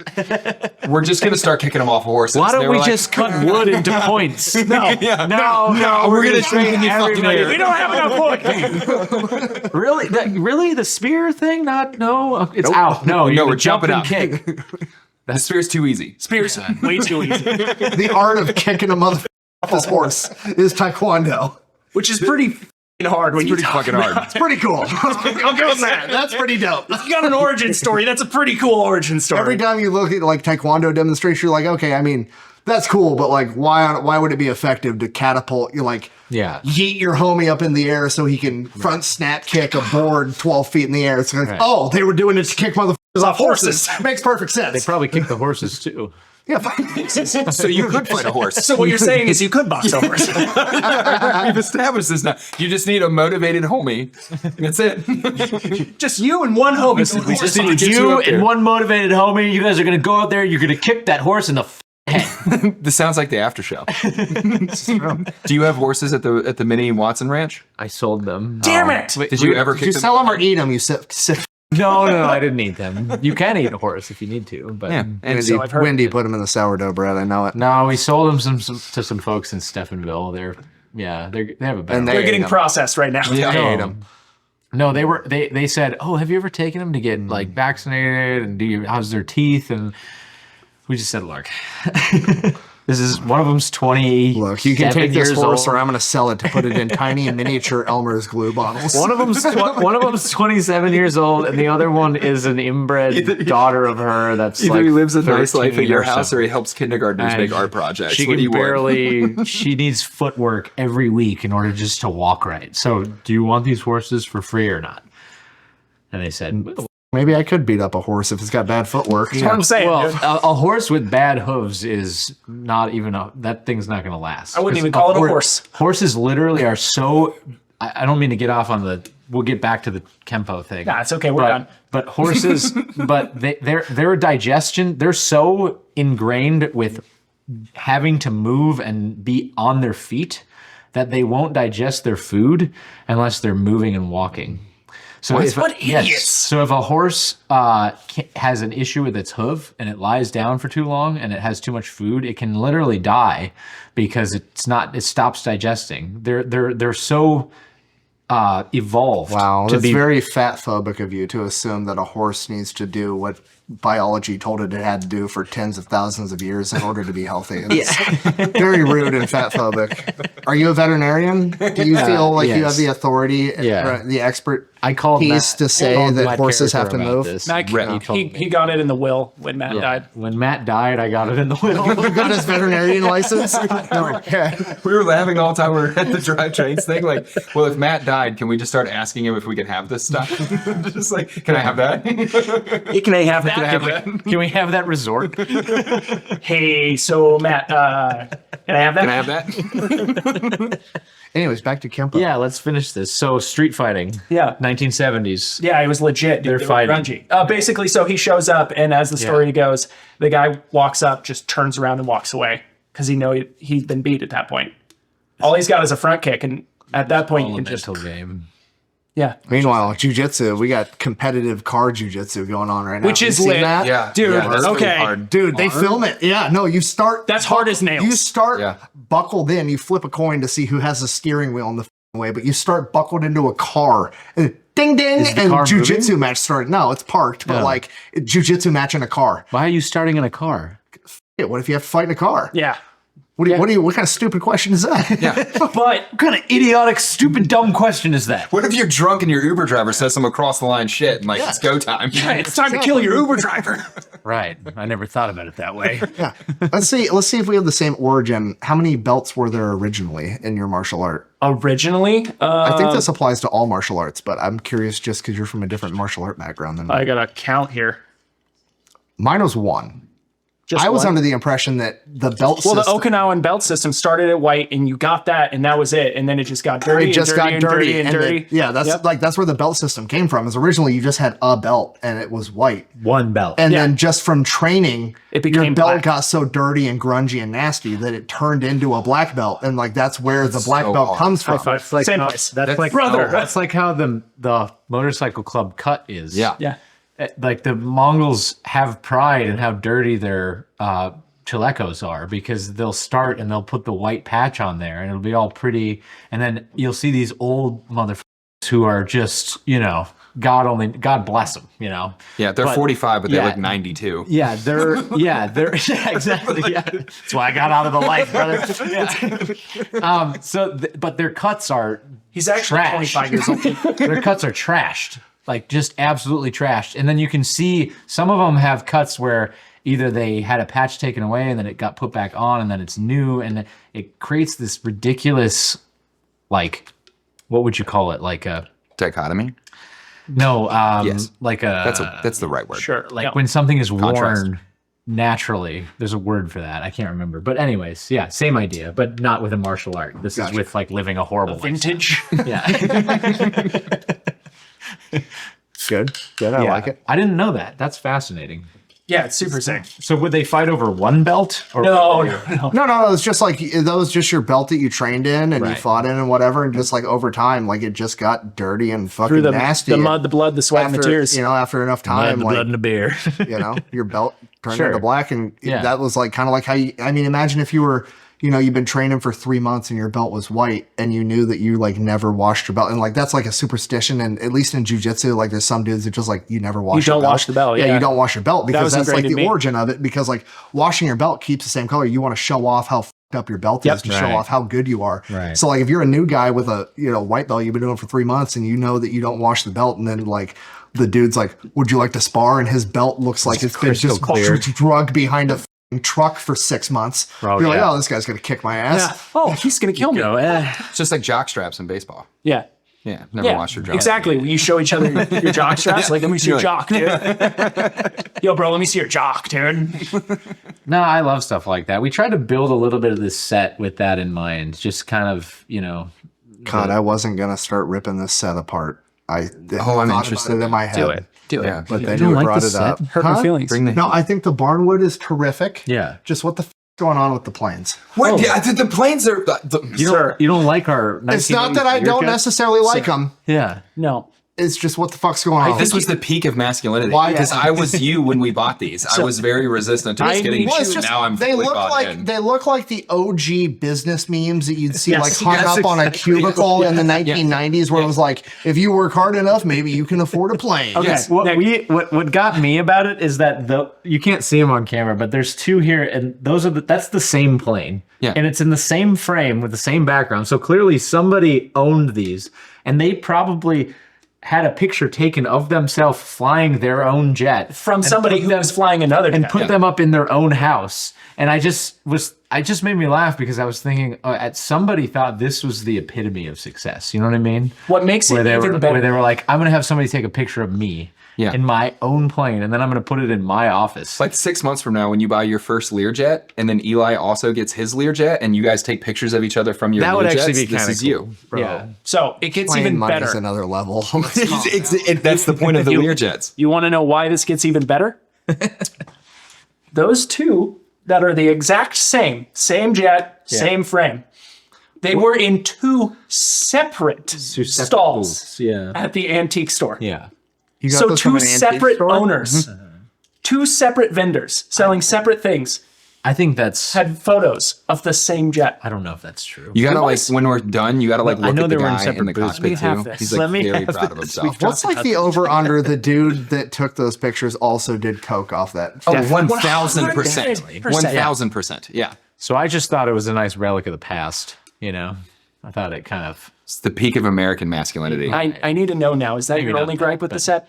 we're just going to start kicking them off horses. Why They don't were we like, just cut wood into points? No, no, we're going to train you fucking We here. don't have enough wood. Really? Really? The spear thing? No, it's out. No, No, you're we're gonna jump jumping and up. kick. The spear's too easy. Spears, way too easy. The art of kicking a motherfucker off his horse is Taekwondo. Which is pretty hard when you Pretty talk fucking about hard. It's pretty cool. I'll go with that. That's pretty dope. You got an origin story. That's a pretty cool origin story. Every time you look at like Taekwondo demonstration, you're like, okay, I mean, that's cool, but like, why would it be effective to catapult you like yeet your homie up in the air so he can front snap kick a board 12 feet in the air? It's like, oh, they were doing it to kick motherfuckers off horses. Makes perfect sense. They probably kick the horses too. Yeah, fucking horses. So you could fight a horse. So what you're saying is you could box a horse. We've established this now. You just need a motivated homie. That's it. Just you and one homie. We just need get you you up there. and one motivated homie. You guys are gonna go out there. You're gonna kick that horse in the head. This sounds like the after show. Do you have horses at the mini Watson Ranch? I sold them. Damn it! Did you ever Did kick you them? sell them or eat them? You sit No, I didn't eat them. You can eat a horse if you need to, but Yeah. And so I've heard- Wendy put them in the sourdough bread. I know it. no, we sold them to some folks in Stephenville. They have a better. And They're ate getting 'em. processed right now. Yeah, I No. ate them. No, they said, "Oh, have you ever taken them to get like vaccinated and how's their teeth?" And we just said, "Look, this is one of them's 20. Look, you can take this horse, or I'm going to sell it to put it in tiny miniature Elmer's glue bottles. One of them's 27 years old, and the other one is an inbred daughter of her. That's Either like he lives a nice 13 life at your or house, so. or he helps kindergartners And make art projects. She What do can you want? barely. She needs footwork every week in order just to walk right. So, do you want these horses for free or not? And they said, Maybe I could beat up a horse if it's got bad footwork. That's what I'm saying. "Well, dude. a horse with bad hooves is not even that thing's not going to last." I wouldn't even call it a horse. Horses literally are so. I don't mean to get off on the. We'll get back to the Kempo thing. Nah, it's okay. We're done. But horses, but their digestion, they're so ingrained with having to move and be on their feet that they won't digest their food unless they're moving and walking. So What idiots. So if a horse has an issue with its hoof and it lies down for too long and it has too much food, it can literally die because it stops digesting. They're so evolved. Wow, to that's be very fat phobic of you to assume that a horse needs to do what biology told it had to do for tens of thousands of years in order to be healthy. It's very rude and fat phobic. Are you a veterinarian? Do you feel like you yes. have the authority, Yeah. the expert I called piece Matt- to I say called that Matt horses have Carricker to about move? this. Mac, He told me. he got it in the will when Matt died. When Matt died, I got it in the will. You got his veterinarian license? Okay. We were laughing all the time we were at the drivetrains thing. Like, well, if Matt died, can we just start asking him if we can have this stuff? Just like, can I have that? Can I have that? Can I have that? Can we have that resort? Hey, so Matt, can I have that? Can I have that? Anyways, back to Kempo. Yeah, let's finish this. So street fighting. Yeah. 1970s. Yeah, it was legit. Dude. They're They were fighting. grungy. Basically, so he shows up, and as the story goes, the guy walks up, just turns around and walks away because he's been beat at that point. All he's got is a front kick, and at that point, you All can a just mental game. yeah. Meanwhile, jiu-jitsu, we got competitive car jiu-jitsu going on right now. Which Have is you seen lit. that? Yeah. Dude, yeah, that's pretty okay. hard. Dude, they film it. Yeah, no, you start. That's hard as nails. You start Yeah. buckled in. You flip a coin to see who has the steering wheel in the way, but you start buckled into a car. And ding, ding, the and car jiu-jitsu match started. No, it's parked, but like jiu-jitsu match in a car. Why are you starting in a car? Yeah, what if you have to fight in a car? Yeah. What kind of stupid question is that? Yeah. But What kind of idiotic, stupid, dumb question is that? What if you're drunk and your Uber driver says some across the line shit and like it's go time? it's time to kill your Uber driver. Right. I never thought about it that way. Yeah. Let's see if we have the same origin. How many belts were there originally in your martial art? Originally, I think this applies to all martial arts, but I'm curious just because you're from a different martial art background than I got a count here. mine was one. Just I was one. under the impression that the belt Well, system, the Okinawan belt system started at white, and you got that, and that was it. And then it just got dirty. it just got and dirty, and and dirty. yeah, that's Yep. that's where the belt system came from. Is originally you just had a belt and it was white, One belt. and Yeah. then just from training, It your became belt black. got so dirty and grungy and nasty that it turned into a black belt, and like that's where the black so belt hard. comes from. That's like same place. That's like brother. That's like how the motorcycle club cut is. Yeah. Yeah. Like the Mongols have pride in how dirty their chalecos are because they'll start and they'll put the white patch on there and it'll be all pretty, and then you'll see these old motherfuckers who are just, God bless them, Yeah, they're But- 45, but they yeah. look 92. Yeah, they're yeah, exactly. Yeah. That's why I got out of the life, brother. Yeah. But their cuts are He's actually trash. 25 years old. Their cuts are trashed, like just absolutely trashed. And then you can see some of them have cuts where either they had a patch taken away and then it got put back on and then it's new, and it creates this ridiculous, like, what would you call it? Like a Dichotomy. no, Yes. like a That's the right word. Sure. like when something is Contrast. worn naturally. There's a word for that. I can't remember. But anyways, yeah, same idea, but not with a martial art. This is with like living a horrible lifestyle. Vintage. Yeah. Good. Good. I Yeah. like it. I didn't know that. That's fascinating. Yeah, it's super sick. So would they fight over one belt? Or No. No. It's just like that was just your belt that you trained in and you Right. fought in and whatever, and just like over time, like it just got dirty and fucking Through the nasty. the mud, the blood, the sweat, and the after, tears. you know, after enough time, like the beer. your belt turned Sure. into black, and Yeah. that was like kind of like how you. I mean, imagine if you were, you've been training for 3 months and your belt was white, and you knew that you like never washed your belt, and like that's like a superstition, and at least in jiu-jitsu, like there's some dudes that just like you never wash. You your don't belt. wash the belt, Yeah, yeah. you don't wash your belt because was that's like ingrained the in me. origin of it. Because like washing your belt keeps the same color. You want to show off how f***ed up your belt is to show Right. off how good you are. Right. So like if you're a new guy with a white belt you've been doing for 3 months, and you know that you don't wash the belt, and then like the dude's like, would you like to spar? And his belt looks like it's been crystal just clear. drugged behind a f***ing truck for 6 months. Oh, You're like, yeah. oh, this guy's gonna kick my ass. Yeah. Oh, he's gonna kill me. It's just like jock straps in baseball. Yeah. Yeah, never Yeah, wash your jock. exactly. You show each other your jock straps. Like, let me see your jock, dude. Yo, bro, let me see your jock, dude. No, I love stuff like that. We tried to build a little bit of this set with that in mind. Just kind of, God, I wasn't gonna start ripping this set apart. I'm thought about interested. it in my head. Do it. Do it. Yeah. But then don't you like brought the it up. set? Hurt my feelings. Bring the No, I think the barnwood is terrific. Yeah. Just what the f- is going on with the planes? What? Yeah, the planes are. You don't like our. It's not that I don't necessarily like them. Yeah. No. It's just what the fuck's going on. This was the peak of masculinity. Why? Because I was you when we bought these. I was very resistant to just getting Well, Well, it's shoes. just, Now I'm they fully look bought like in. they look like the OG business memes that you'd see Yes, like hung yes, up on a exactly. cubicle in the 1990s, where it was like, if you work hard enough, maybe you can afford a plane. Okay. Yes. What got me about it is that you can't see them on camera, but there's two here, and that's the same plane. Yeah. And it's in the same frame with the same background. So clearly somebody owned these, and they probably had a picture taken of themselves flying their own jet From somebody who was flying another and jet. put them up in their own house. And it just made me laugh because I was thinking, somebody thought this was the epitome of success. You know what I mean? What makes it Where they even better. where they were like, I'm gonna have somebody take a picture of me Yeah. in my own plane, and then I'm gonna put it in my office. Like 6 months from now, when you buy your first Learjet, and then Eli also gets his Learjet, and you guys take pictures of each other from your That would Learjets, actually be this kinda is cool. you. Yeah. So it gets Plane even money's better. another level. That's the point of the Learjets. You want to know why this gets even better? Those two that are the exact same jet, same frame. They were in two separate stalls Yeah. at the antique store. Yeah. You got So those from two an antique separate store? owners, two separate vendors selling separate things I think that's. had photos of the same jet. I don't know if that's true. You gotta like was. when we're done, you gotta like I look know at they the were in guy in separate the booths. cockpit Let me have too. this. He's Let like me very have proud of this. himself. What's like the over under the dude that took those pictures also did coke off that? Oh, Definitely. 1,000%. 1,000%. Yeah. So I just thought it was a nice relic of the past. I thought it kind of. It's the peak of American masculinity. I need to know now. Is that Maybe your not only that, gripe with the but- set?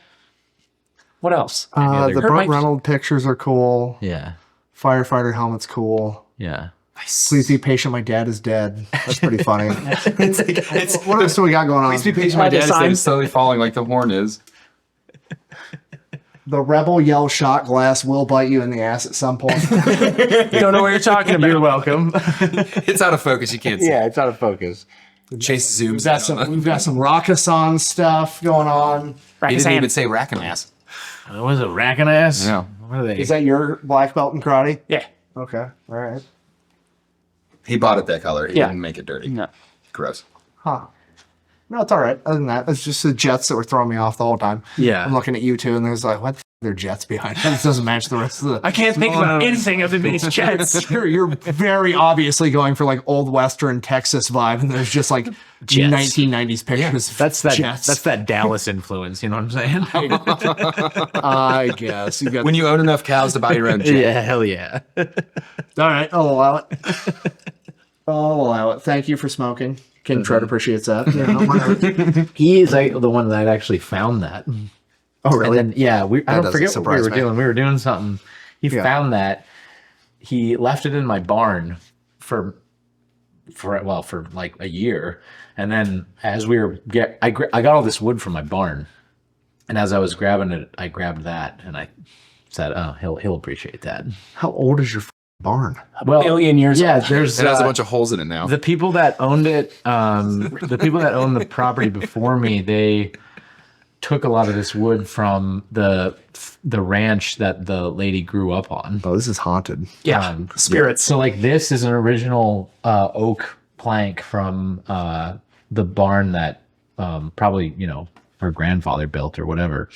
What else? The Hurt Burt my- Reynolds pictures are cool. Yeah. Firefighter helmet's cool. Yeah. Please be patient, my dad is dead. That's pretty funny. It's What else do we got going on? Please be patient. My Like a dad sign. is slowly falling like the horn is. The rebel yell shot glass will bite you in the ass at some point. Don't know what you're talking about. You're welcome. It's out of focus. You can't see. it's out of focus. Chase zooms We've got some Rakasan stuff going on. He didn't even say rack and ass. What was it? Racking ass? Yeah. What are they? Is that your black belt in karate? Yeah. Okay. All right. He bought it that color. He Yeah. didn't make it dirty. No. Gross. Huh. No, it's all right. Other than that, it's just the jets that were throwing me off the whole time. Yeah. I'm looking at you two, and there's like, what the f- there are jets behind it? This doesn't match the rest of the. I can't think of anything other than these jets. You're very obviously going for like old Western Texas vibe, and there's just like Jets. 1990s pictures. of That's that. jets. That's that Dallas influence. You know what I'm saying? I guess you got. When you own enough cows to buy your own jet. yeah. Hell yeah. All right, I'll allow it. I'll allow it. Thank you for smoking. King Tread appreciates that. Yeah, He is like the one that actually found that. oh, really? And then, yeah, I don't doesn't forget what we surprise were me. doing. We were doing something. He Yeah. found that. He left it in my barn for like a year, and then as we were I got all this wood from my barn, and as I was grabbing it, I grabbed that, and I said, "Oh, he'll appreciate that." How old is your barn? Well, billion years Yeah, old. there's It has a bunch of holes in it now. the people that owned it. The people that owned the property before me, they took a lot of this wood from the ranch that the lady grew up on. Oh, this is haunted. Yeah, spirits. So like this is an original oak plank from the barn that probably her grandfather built or whatever.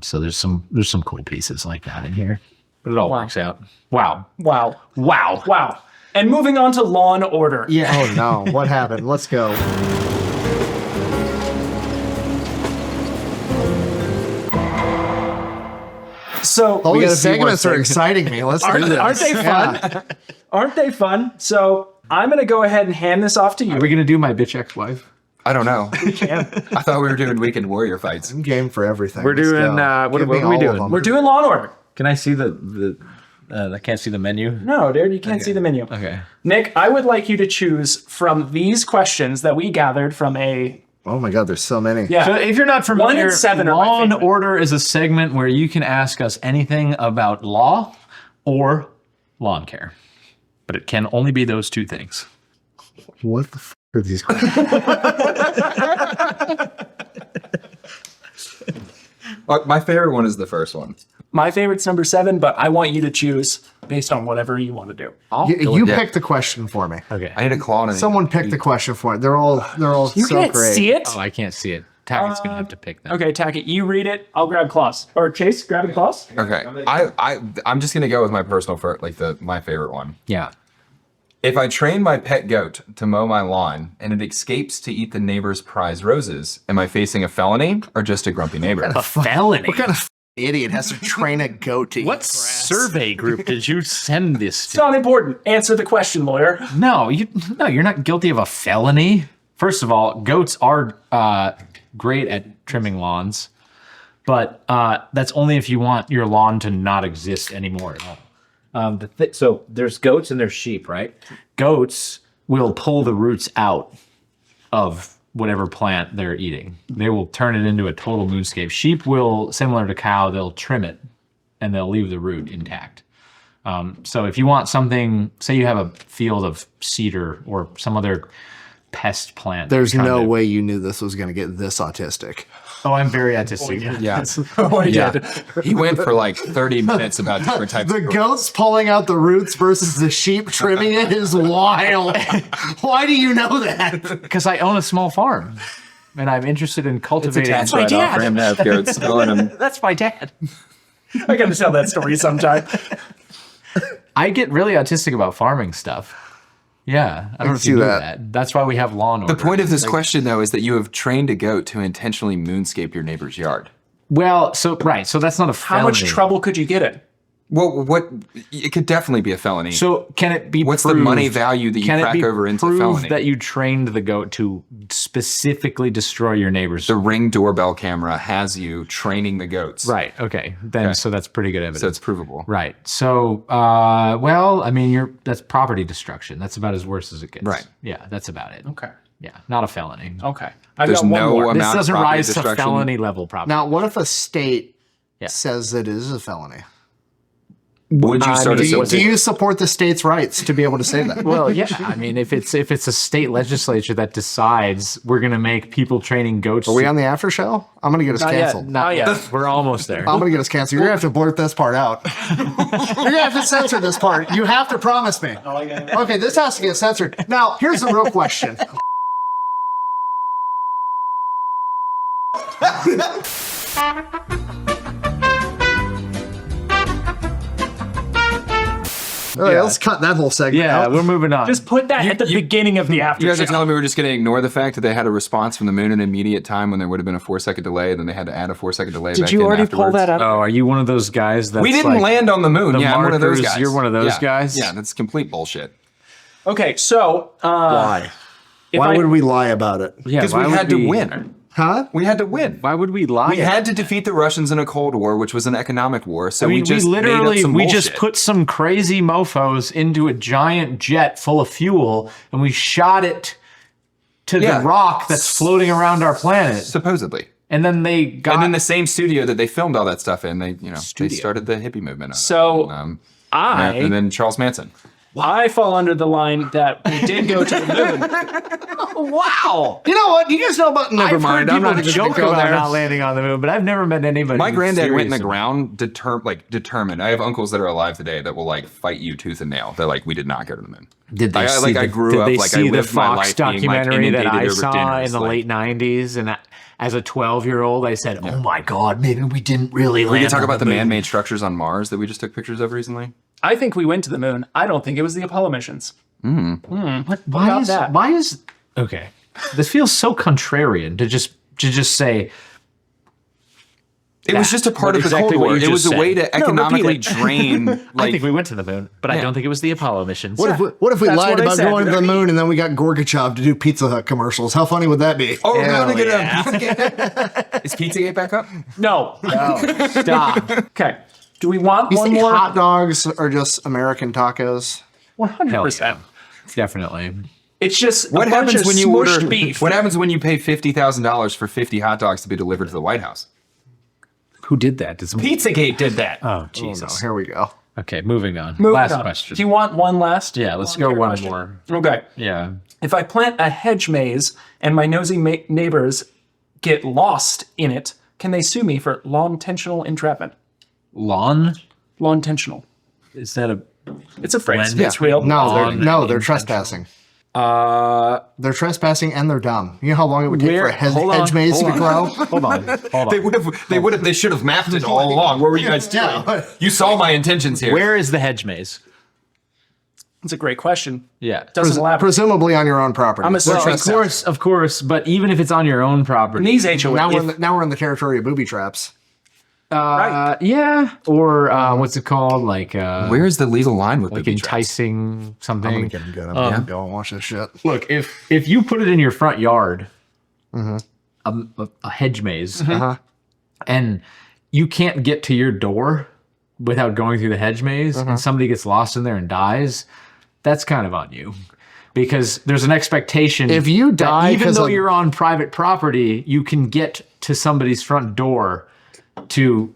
So there's some cool pieces like that in here, but it all works out. Wow. Wow. And moving on to Law and Order. Yeah. Oh no, what happened? Let's go. So All gotta these see more segments are exciting me. Let's do this. aren't they fun? Aren't they fun? So I'm going to go ahead and hand this off to you. Are we gonna do my bitch ex-wife? I don't know. I thought we were doing weekend warrior fights. I'm game for everything. We're Let's doing, go. what Give are me we all of doing? them. We're doing Law and Order. Can I see the I can't see the menu. No, dude, you can't see the menu. Okay. Nick, I would like you to choose from these questions that we gathered from a... Oh my God, there's so many. Yeah. So if you're not 1 familiar, and 7 are my Law and favorite. Order is a segment where you can ask us anything about law or lawn care. But it can only be those two things. What the f are these questions? My favorite one is the first one. My favorite's number 7, but I want you to choose based on whatever you want to do. You pick the question for me. Okay. I need a claw in it. Someone pick the question for me. They're all You so can't great. see it? Oh, I can't see it. Tackett's gonna have to pick them. Okay, Tackett, you read it. I'll grab Klaus. Or Chase, grabbing Klaus? Okay, I'm just gonna go with my personal my favorite one. Yeah. If I train my pet goat to mow my lawn and it escapes to eat the neighbor's prize roses, am I facing a felony or just a grumpy neighbor? A felony. What kind of idiot has to train a goat to eat What grass? survey group did you send this It's to? not important. Answer the question, lawyer. No, you're not guilty of a felony. First of all, goats are great at trimming lawns, but that's only if you want your lawn to not exist anymore at all. So there's goats and there's sheep, right? Goats will pull the roots out of whatever plant they're eating. They will turn it into a total moonscape. Sheep will, similar to cow, they'll trim it and they'll leave the root intact. So if you want something, say you have a field of cedar or some other pest plant. There's you're trying no to- way you knew this was going to get this autistic. Oh, I'm very autistic. Yeah, Oh, yeah. did. He went for like 30 minutes about different types. The of goats pulling out the roots versus the sheep trimming it is wild. Why do you know that? Because I own a small farm and I'm interested in cultivating. That's my dad. for him to have goats killing him. That's my dad. I got to tell that story sometime. I get really autistic about farming stuff. Yeah, I don't know if see you knew that. that. That's why we have law and order. The point of this question, though, is that you have trained a goat to intentionally moonscape your neighbor's yard. Well, so that's not a felony. How much trouble could you get in? Well, it could definitely be a felony. So can it be What's the proved- money value that you can it crack be over into proved felony? that you trained the goat to specifically destroy your neighbor's? The Ring doorbell camera has you training the goats. Right. Okay. Then so that's pretty good evidence. So it's provable. Right. So, well, I mean, that's property destruction. That's about as worse as it gets. Right. Yeah, that's about it. Okay. Yeah, not a felony. Okay. I've There's got one no more. amount This of doesn't property rise to destruction. felony level property. Now, what if a state Yeah. says that it is a felony? Would you start a civil Do you support the state's rights to be able to say that? Well, yeah. I mean, if it's a state legislature that decides we're going to make people training goats. Are we on the after show? I'm going to get us canceled. Not yet. We're almost there. I'm going to get us canceled. You're going to have to blurt this part out. You're going to have to censor this part. You have to promise me. Okay, this has to get censored. Now, here's the real question. All right, let's cut that whole segment Yeah, out. we're moving on. Just put that at the beginning of the after You guys are show. telling me we're just going to ignore the fact that they had a response from the moon in immediate time when there would have been a 4-second delay, and then they had to add a 4-second delay. Did back you in already afterwards. pull that up? Oh, are you one of those guys that's We didn't like, land on the moon. the Yeah, I'm one of those markers, guys. you're one of those Yeah. guys? Yeah, that's complete bullshit. Okay, so Why? if Why I- would we lie about it? Yeah, Because we had to win. Huh? We had to win. Why would we lie? We had to defeat the Russians in a Cold War, which was an economic war. So I mean, we just literally made up some just bullshit. put some crazy mofos into a giant jet full of fuel, and we shot it to Yeah. the rock that's floating around our planet. supposedly. And then they got. And then the same studio that they filmed all that stuff in, they they started the hippie movement. So and then Charles Manson. I fall under the line that we did go to the moon. wow. You know what? You just know about. Never I've mind. heard I'm not people even joke gonna go about there. not landing on the moon, but I've never met anybody. My who's granddad went in the serious ground, determined. I have uncles that are alive today that will like fight you tooth and nail. They're like, we did not go to the moon. Did they see I the, grew did up they like see I the lived my Fox life being, like, documentary that I inundated over saw dinners, in the like- late 90s? And as a 12-year-old, I said, oh my God, maybe we didn't really land We can talk on about the moon. man-made structures on Mars that we just took pictures of recently. I think we went to the moon. I don't think it was the Apollo missions. Why about is that? why is okay? This feels so contrarian to just say It was just a part of the exactly Cold what War. you It was just a way said. to economically drain. I Like, think we went to the moon, but I don't think it was the Apollo missions. What if we That's lied what I about said. going to the moon and then we got Gorbachev to do Pizza Hut commercials? How funny would that be? oh, we're going to Hell get Pizzagate. Is Pizzagate back up? No. Stop. Okay. Do we want You one think more? hot dogs are just American tacos? 100%. Definitely. It's just What a bunch happens of when you smushed order beef. What happens when you pay $50,000 for 50 hot dogs to be delivered to the White House? Who did that? Did someone... Pizzagate did that. Oh, Oh, Jesus. here we go. Okay, moving on. Moving Last on. question. Do you want one last? Yeah, let's go Volunteer one question? more. Okay. Yeah. If I plant a hedge maze and my nosy neighbors get lost in it, can they sue me for law intentional entrapment? Lawn? Law intentional. Is that a... It's a phrase. Blend. It's real. They're trespassing. They're trespassing and they're dumb. You know how long it would take for a hedge maze to grow? Hold on. They should have mapped it all along. What were you guys doing? You saw my intentions here. Where is the hedge maze? It's a great question. Yeah. Doesn't elaborate. Presumably on your own property. I'm assuming. Well, of course, but even if it's on your own property. These HOA. now we're in the territory of booby traps. right. Yeah, or what's it called? Like Where's the legal line with like booby traps? enticing something. Get him good. I'm gonna go and watch this shit. Look, if you put it in your front yard, a hedge maze, and you can't get to your door without going through the hedge maze, and somebody gets lost in there and dies, that's kind of on you. Because there's an expectation If you that die even 'cause though of- you're on private property, you can get to somebody's front door to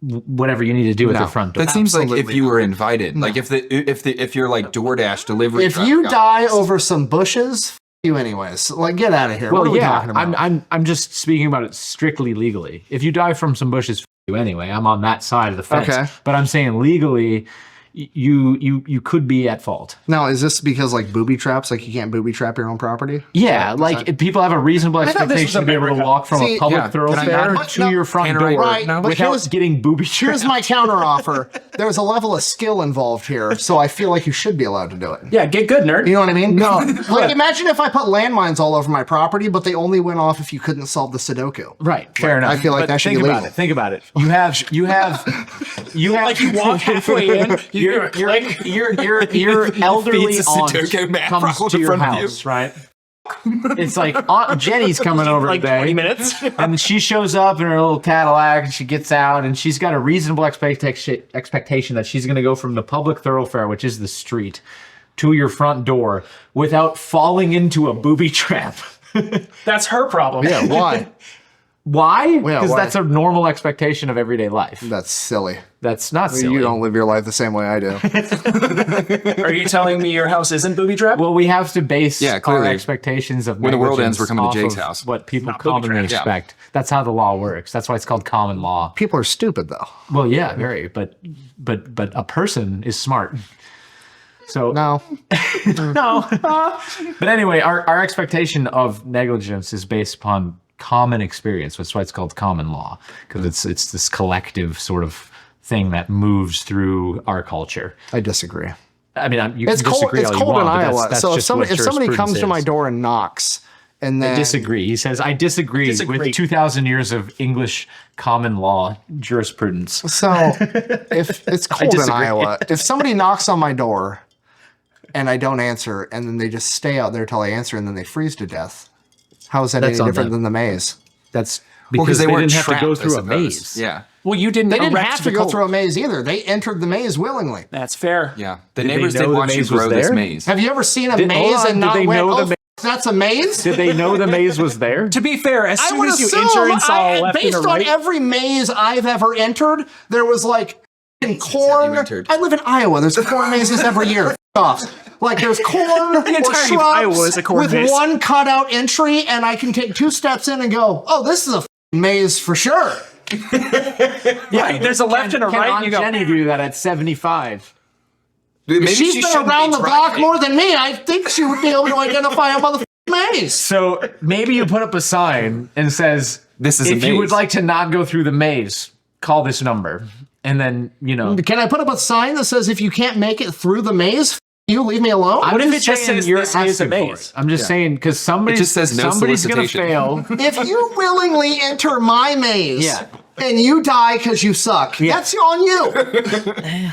whatever you need to do at the front door. That seems like if you were invited, like if you're like DoorDash delivery. If truck you guy. die over some bushes, f- you anyways. Like, get out of here. What are Well, we yeah, talking about? I'm just speaking about it strictly legally. If you die from some bushes, f- you anyway. I'm on that side of the fence. Okay. But I'm saying legally, you could be at fault. Now, is this because like booby traps? Like you can't booby trap your own property? Yeah, like if people have a reasonable thought this was expectation to be able to America. walk from See, a public yeah, can I thoroughfare not- to No, your front can I door right, no? But without here's- getting booby Here's trapped. my counteroffer. There's a level of skill involved here, so I feel like you should be allowed to do it. Yeah, get good, nerd. You know what I mean? No. Like, imagine if I put landmines all over my property, but they only went off if you couldn't solve the Sudoku. Right, fair enough. I feel like But that should think be about legal. it. Think about it. You have Like you walk halfway in, you click. your elderly Feeds a aunt Sudoku map comes right to in your front of you. house, right? It's like Aunt Jenny's coming over like today. 20 minutes. And she shows up in her little Cadillac and she gets out and she's got a reasonable expectation that she's going to go from the public thoroughfare, which is the street, to your front door without falling into a booby trap. That's her problem. Yeah, why? Why? Because why? that's a normal expectation of everyday life. That's silly. That's not silly. You don't live your life the same way I do. Are you telling me your house isn't booby trapped? Well, we have to base Yeah, our clearly. expectations of When the world negligence ends, we're coming to off Jake's of house. what people Not booby commonly traps. expect. That's how the law works. That's why it's called common law. People are stupid, though. Well, yeah, very, but a person is smart. So No. no. But anyway, our expectation of negligence is based upon common experience. That's why it's called common law, because it's this collective sort of thing that moves through our culture. I disagree. I mean, you It's can cold. disagree It's all you cold in want, but Iowa. that's So if just what somebody comes jurisprudence to my is. door and knocks, and then I disagree. He says, I disagree with 2,000 years of English common law jurisprudence. So if it's cold in disagree. Iowa, if somebody knocks on my door, and I don't answer, and then they just stay out there till I answer, and then they freeze to death. How is that That's any on different them. than the maze? That's Well, because they weren't didn't have to go trapped, I through a suppose. maze. Yeah. Well, you didn't. They didn't erect have to the go goal. through a maze either. They entered the maze willingly. That's fair. Yeah. The Did they neighbors know did the watch you maze was grow this there? maze. Have you ever seen a Hold maze on, and did not they went, know the oh, ma- that's a maze? Did they know the maze was there? To be fair, as I soon would as you assume, enter and saw left based and a on right, every maze I've ever entered, there was like in corn. entered? I live in Iowa. There's corn mazes every year. F- off. Like there's corn or entirety of shrubs Iowa is a corn with maze. one cutout entry, and I can take 2 steps in and go, oh, this is a maze for sure. yeah, there's a left and a Can right. Aunt And you go, Jenny do that at 75? Maybe She's she been shouldn't around be the block driving. more than me. I think she would be able to identify a motherfucking maze. So maybe you put up a sign and says, This is a if you would maze." like to not go through the maze, call this number. And then, you know. Can I put up a sign that says if you can't make it through the maze, you leave me alone? What if it just just saying says you're this is a asking for maze? it. I'm just saying, because somebody's, just says no somebody's going to solicitation. fail. If you willingly enter my maze Yeah. and you die because you suck, that's on you.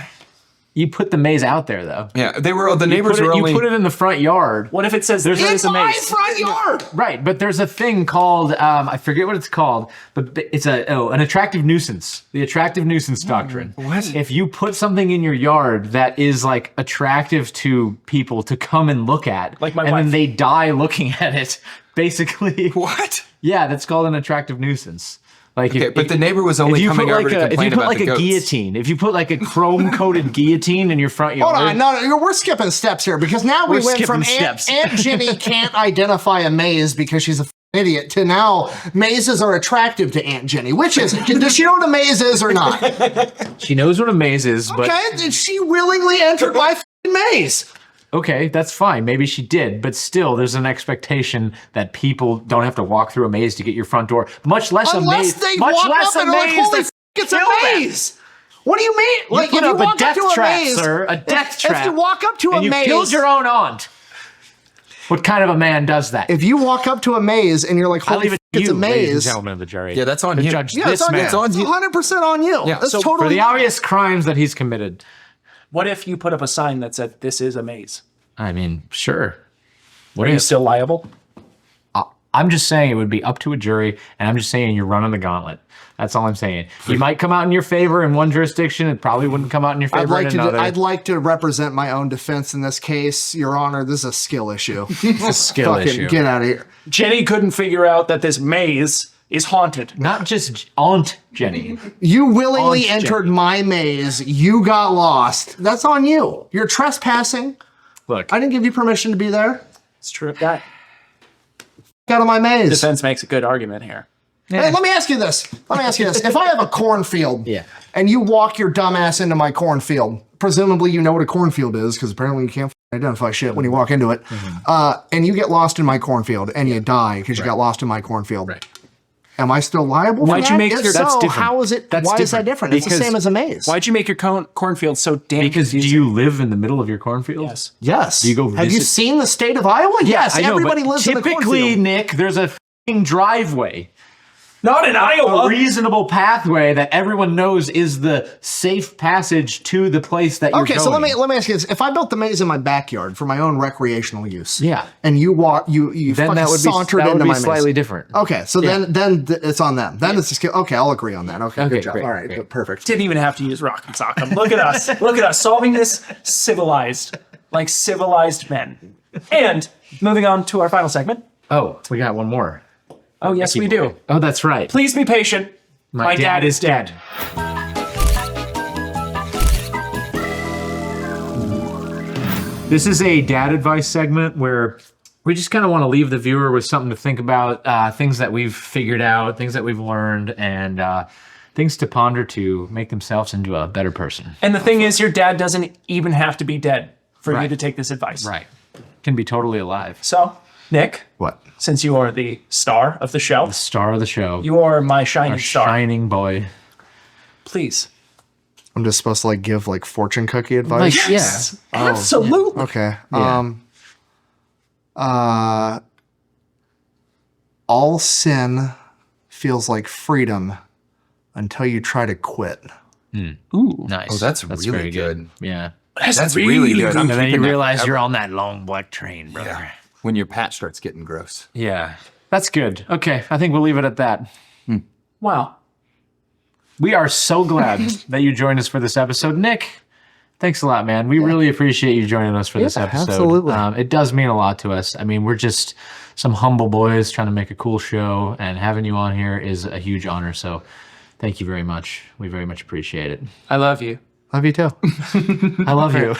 You put the maze out there, though. Yeah, they were the neighbors were only. You put it in the front yard. What if it says this In is a my maze? front yard. Right, but there's a thing called, I forget what it's called, but it's an attractive nuisance. The attractive nuisance doctrine. What? If you put something in your yard that is like attractive to people to come and look at, Like my and wife. then they die looking at it, basically. What? Yeah, that's called an attractive nuisance. Like, Okay, but the neighbor was only coming over to if complain you put about like the a goats. guillotine, if you put like a chrome-coated guillotine in your front yard, Hold on, no, we're skipping steps here because now we We're went from skipping Aunt, steps. Aunt Jenny can't identify a maze because she's a idiot to now mazes are attractive to Aunt Jenny. Which is it? Does she know what a maze is or not? she knows what a maze is. But Okay, did she willingly enter my maze? okay, that's fine. Maybe she did, but still, there's an expectation that people don't have to walk through a maze to get your front door. Much less a Unless maze. they Much walk less up a and like, maze holy that's it's a kill them. maze. What do you mean? You put up a death to trap, maze, sir. A death if trap. you walk up to and a you maze, killed your own aunt. What kind of a man does that? if you walk up to a maze and you're like, I holy leave it to it's you, a ladies and maze. gentlemen of the jury. Yeah, that's on to you. judge Yeah, this it's on man. you. It's on It's you. 100% on you. Yeah, That's so For totally the obvious crimes that he's committed. What if you put up a sign that said this is a maze? I mean, sure. What Are you still liable? I'm just saying it would be up to a jury, and I'm just saying you're running the gauntlet. That's all I'm saying. You might come out in your favor in one jurisdiction. It probably wouldn't come out in your favor in another. I'd like to represent my own defense in this case, Your Honor. This is a skill issue. It's a skill Fucking issue. get out of here. Jenny couldn't figure out that this maze is haunted. Not just Aunt Jenny. You willingly Aunt entered Jenny. my maze. You got lost. That's on you. You're trespassing. Look, I didn't give you permission to be there. It's true. That Get out of my maze. defense makes a good argument here. Hey, let me ask you this. If I have a cornfield Yeah. and you walk your dumbass into my cornfield, presumably you know what a cornfield is because apparently you can't identify shit when you walk into it, and you get lost in my cornfield and you die because you got lost in my cornfield. Right. Am I still liable for Why'd that? you make If your- that's so, different. how is it? That's why is that different. different? It's the Because- same as a maze. Why'd you make your cornfield so damn because do confusing? you live in the middle of your cornfield? Yes. Yes. you go Have you visit- seen the state of Iowa? Yes. I know, Everybody but lives in the typically, cornfield. Nick, there's a f***ing driveway. Not in A Iowa. reasonable pathway that everyone knows is the safe passage to the place that you're Okay, going. so let me ask you this: if I built the maze in my backyard for my own recreational use, Yeah. and you walk, you then fucking that would be, sauntered that would into be my maze. slightly different. Okay, so Yeah. then it's on them. Then it's a skill. Okay, I'll agree on that. Okay, Okay, good job. great, All right, great. perfect. Didn't even have to use rock and sock 'em. Look at us. Look at us solving this civilized, like civilized men. And moving on to our final segment. Oh, we got one more. Oh, yes, we do. Oh, that's right. Please be patient. My dad is dead. This is a dad advice segment where we just kind of want to leave the viewer with something to think about, things that we've figured out, things that we've learned, and things to ponder to make themselves into a better person. And the thing is, your dad doesn't even have to be dead for you Right. to take this advice. Right. Can be totally alive. So, Nick, What? since you are the star of the show, Star of the show. you are my shining star. Shining boy. Please. I'm just supposed to like give like fortune cookie advice. Like, Yes, absolutely. Okay. Yeah. All sin feels like freedom until you try to quit. Ooh. Nice. Oh, that's really very good. Yeah. That's really good. I'm And then you keeping that realize forever. you're on that long black train, brother. Yeah. When your patch starts getting gross. Yeah. That's good. Okay, I think we'll leave it at that. Wow. We are so glad that you joined us for this episode. Nick, thanks a lot, man. We really appreciate you joining us for this episode. absolutely. It does mean a lot to us. I mean, we're just some humble boys trying to make a cool show, and having you on here is a huge honor. So thank you very much. We very much appreciate it. I love you. Love you too. I love you.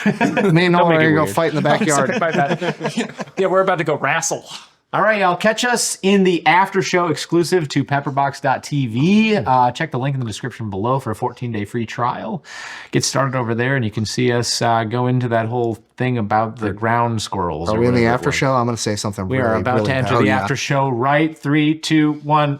Me and Nolan make are it gonna go weird. fight in the backyard. My bad. Yeah, we're about to go wrestle. All right, y'all. Catch us in the after show exclusive to pepperbox.tv. Check the link in the description below for a 14-day free trial. Get started over there, and you can see us go into that whole thing about the ground squirrels. Are we in the after show? I'm gonna say something. We are about to enter Oh, the yeah. after show. Right, 3, 2, 1.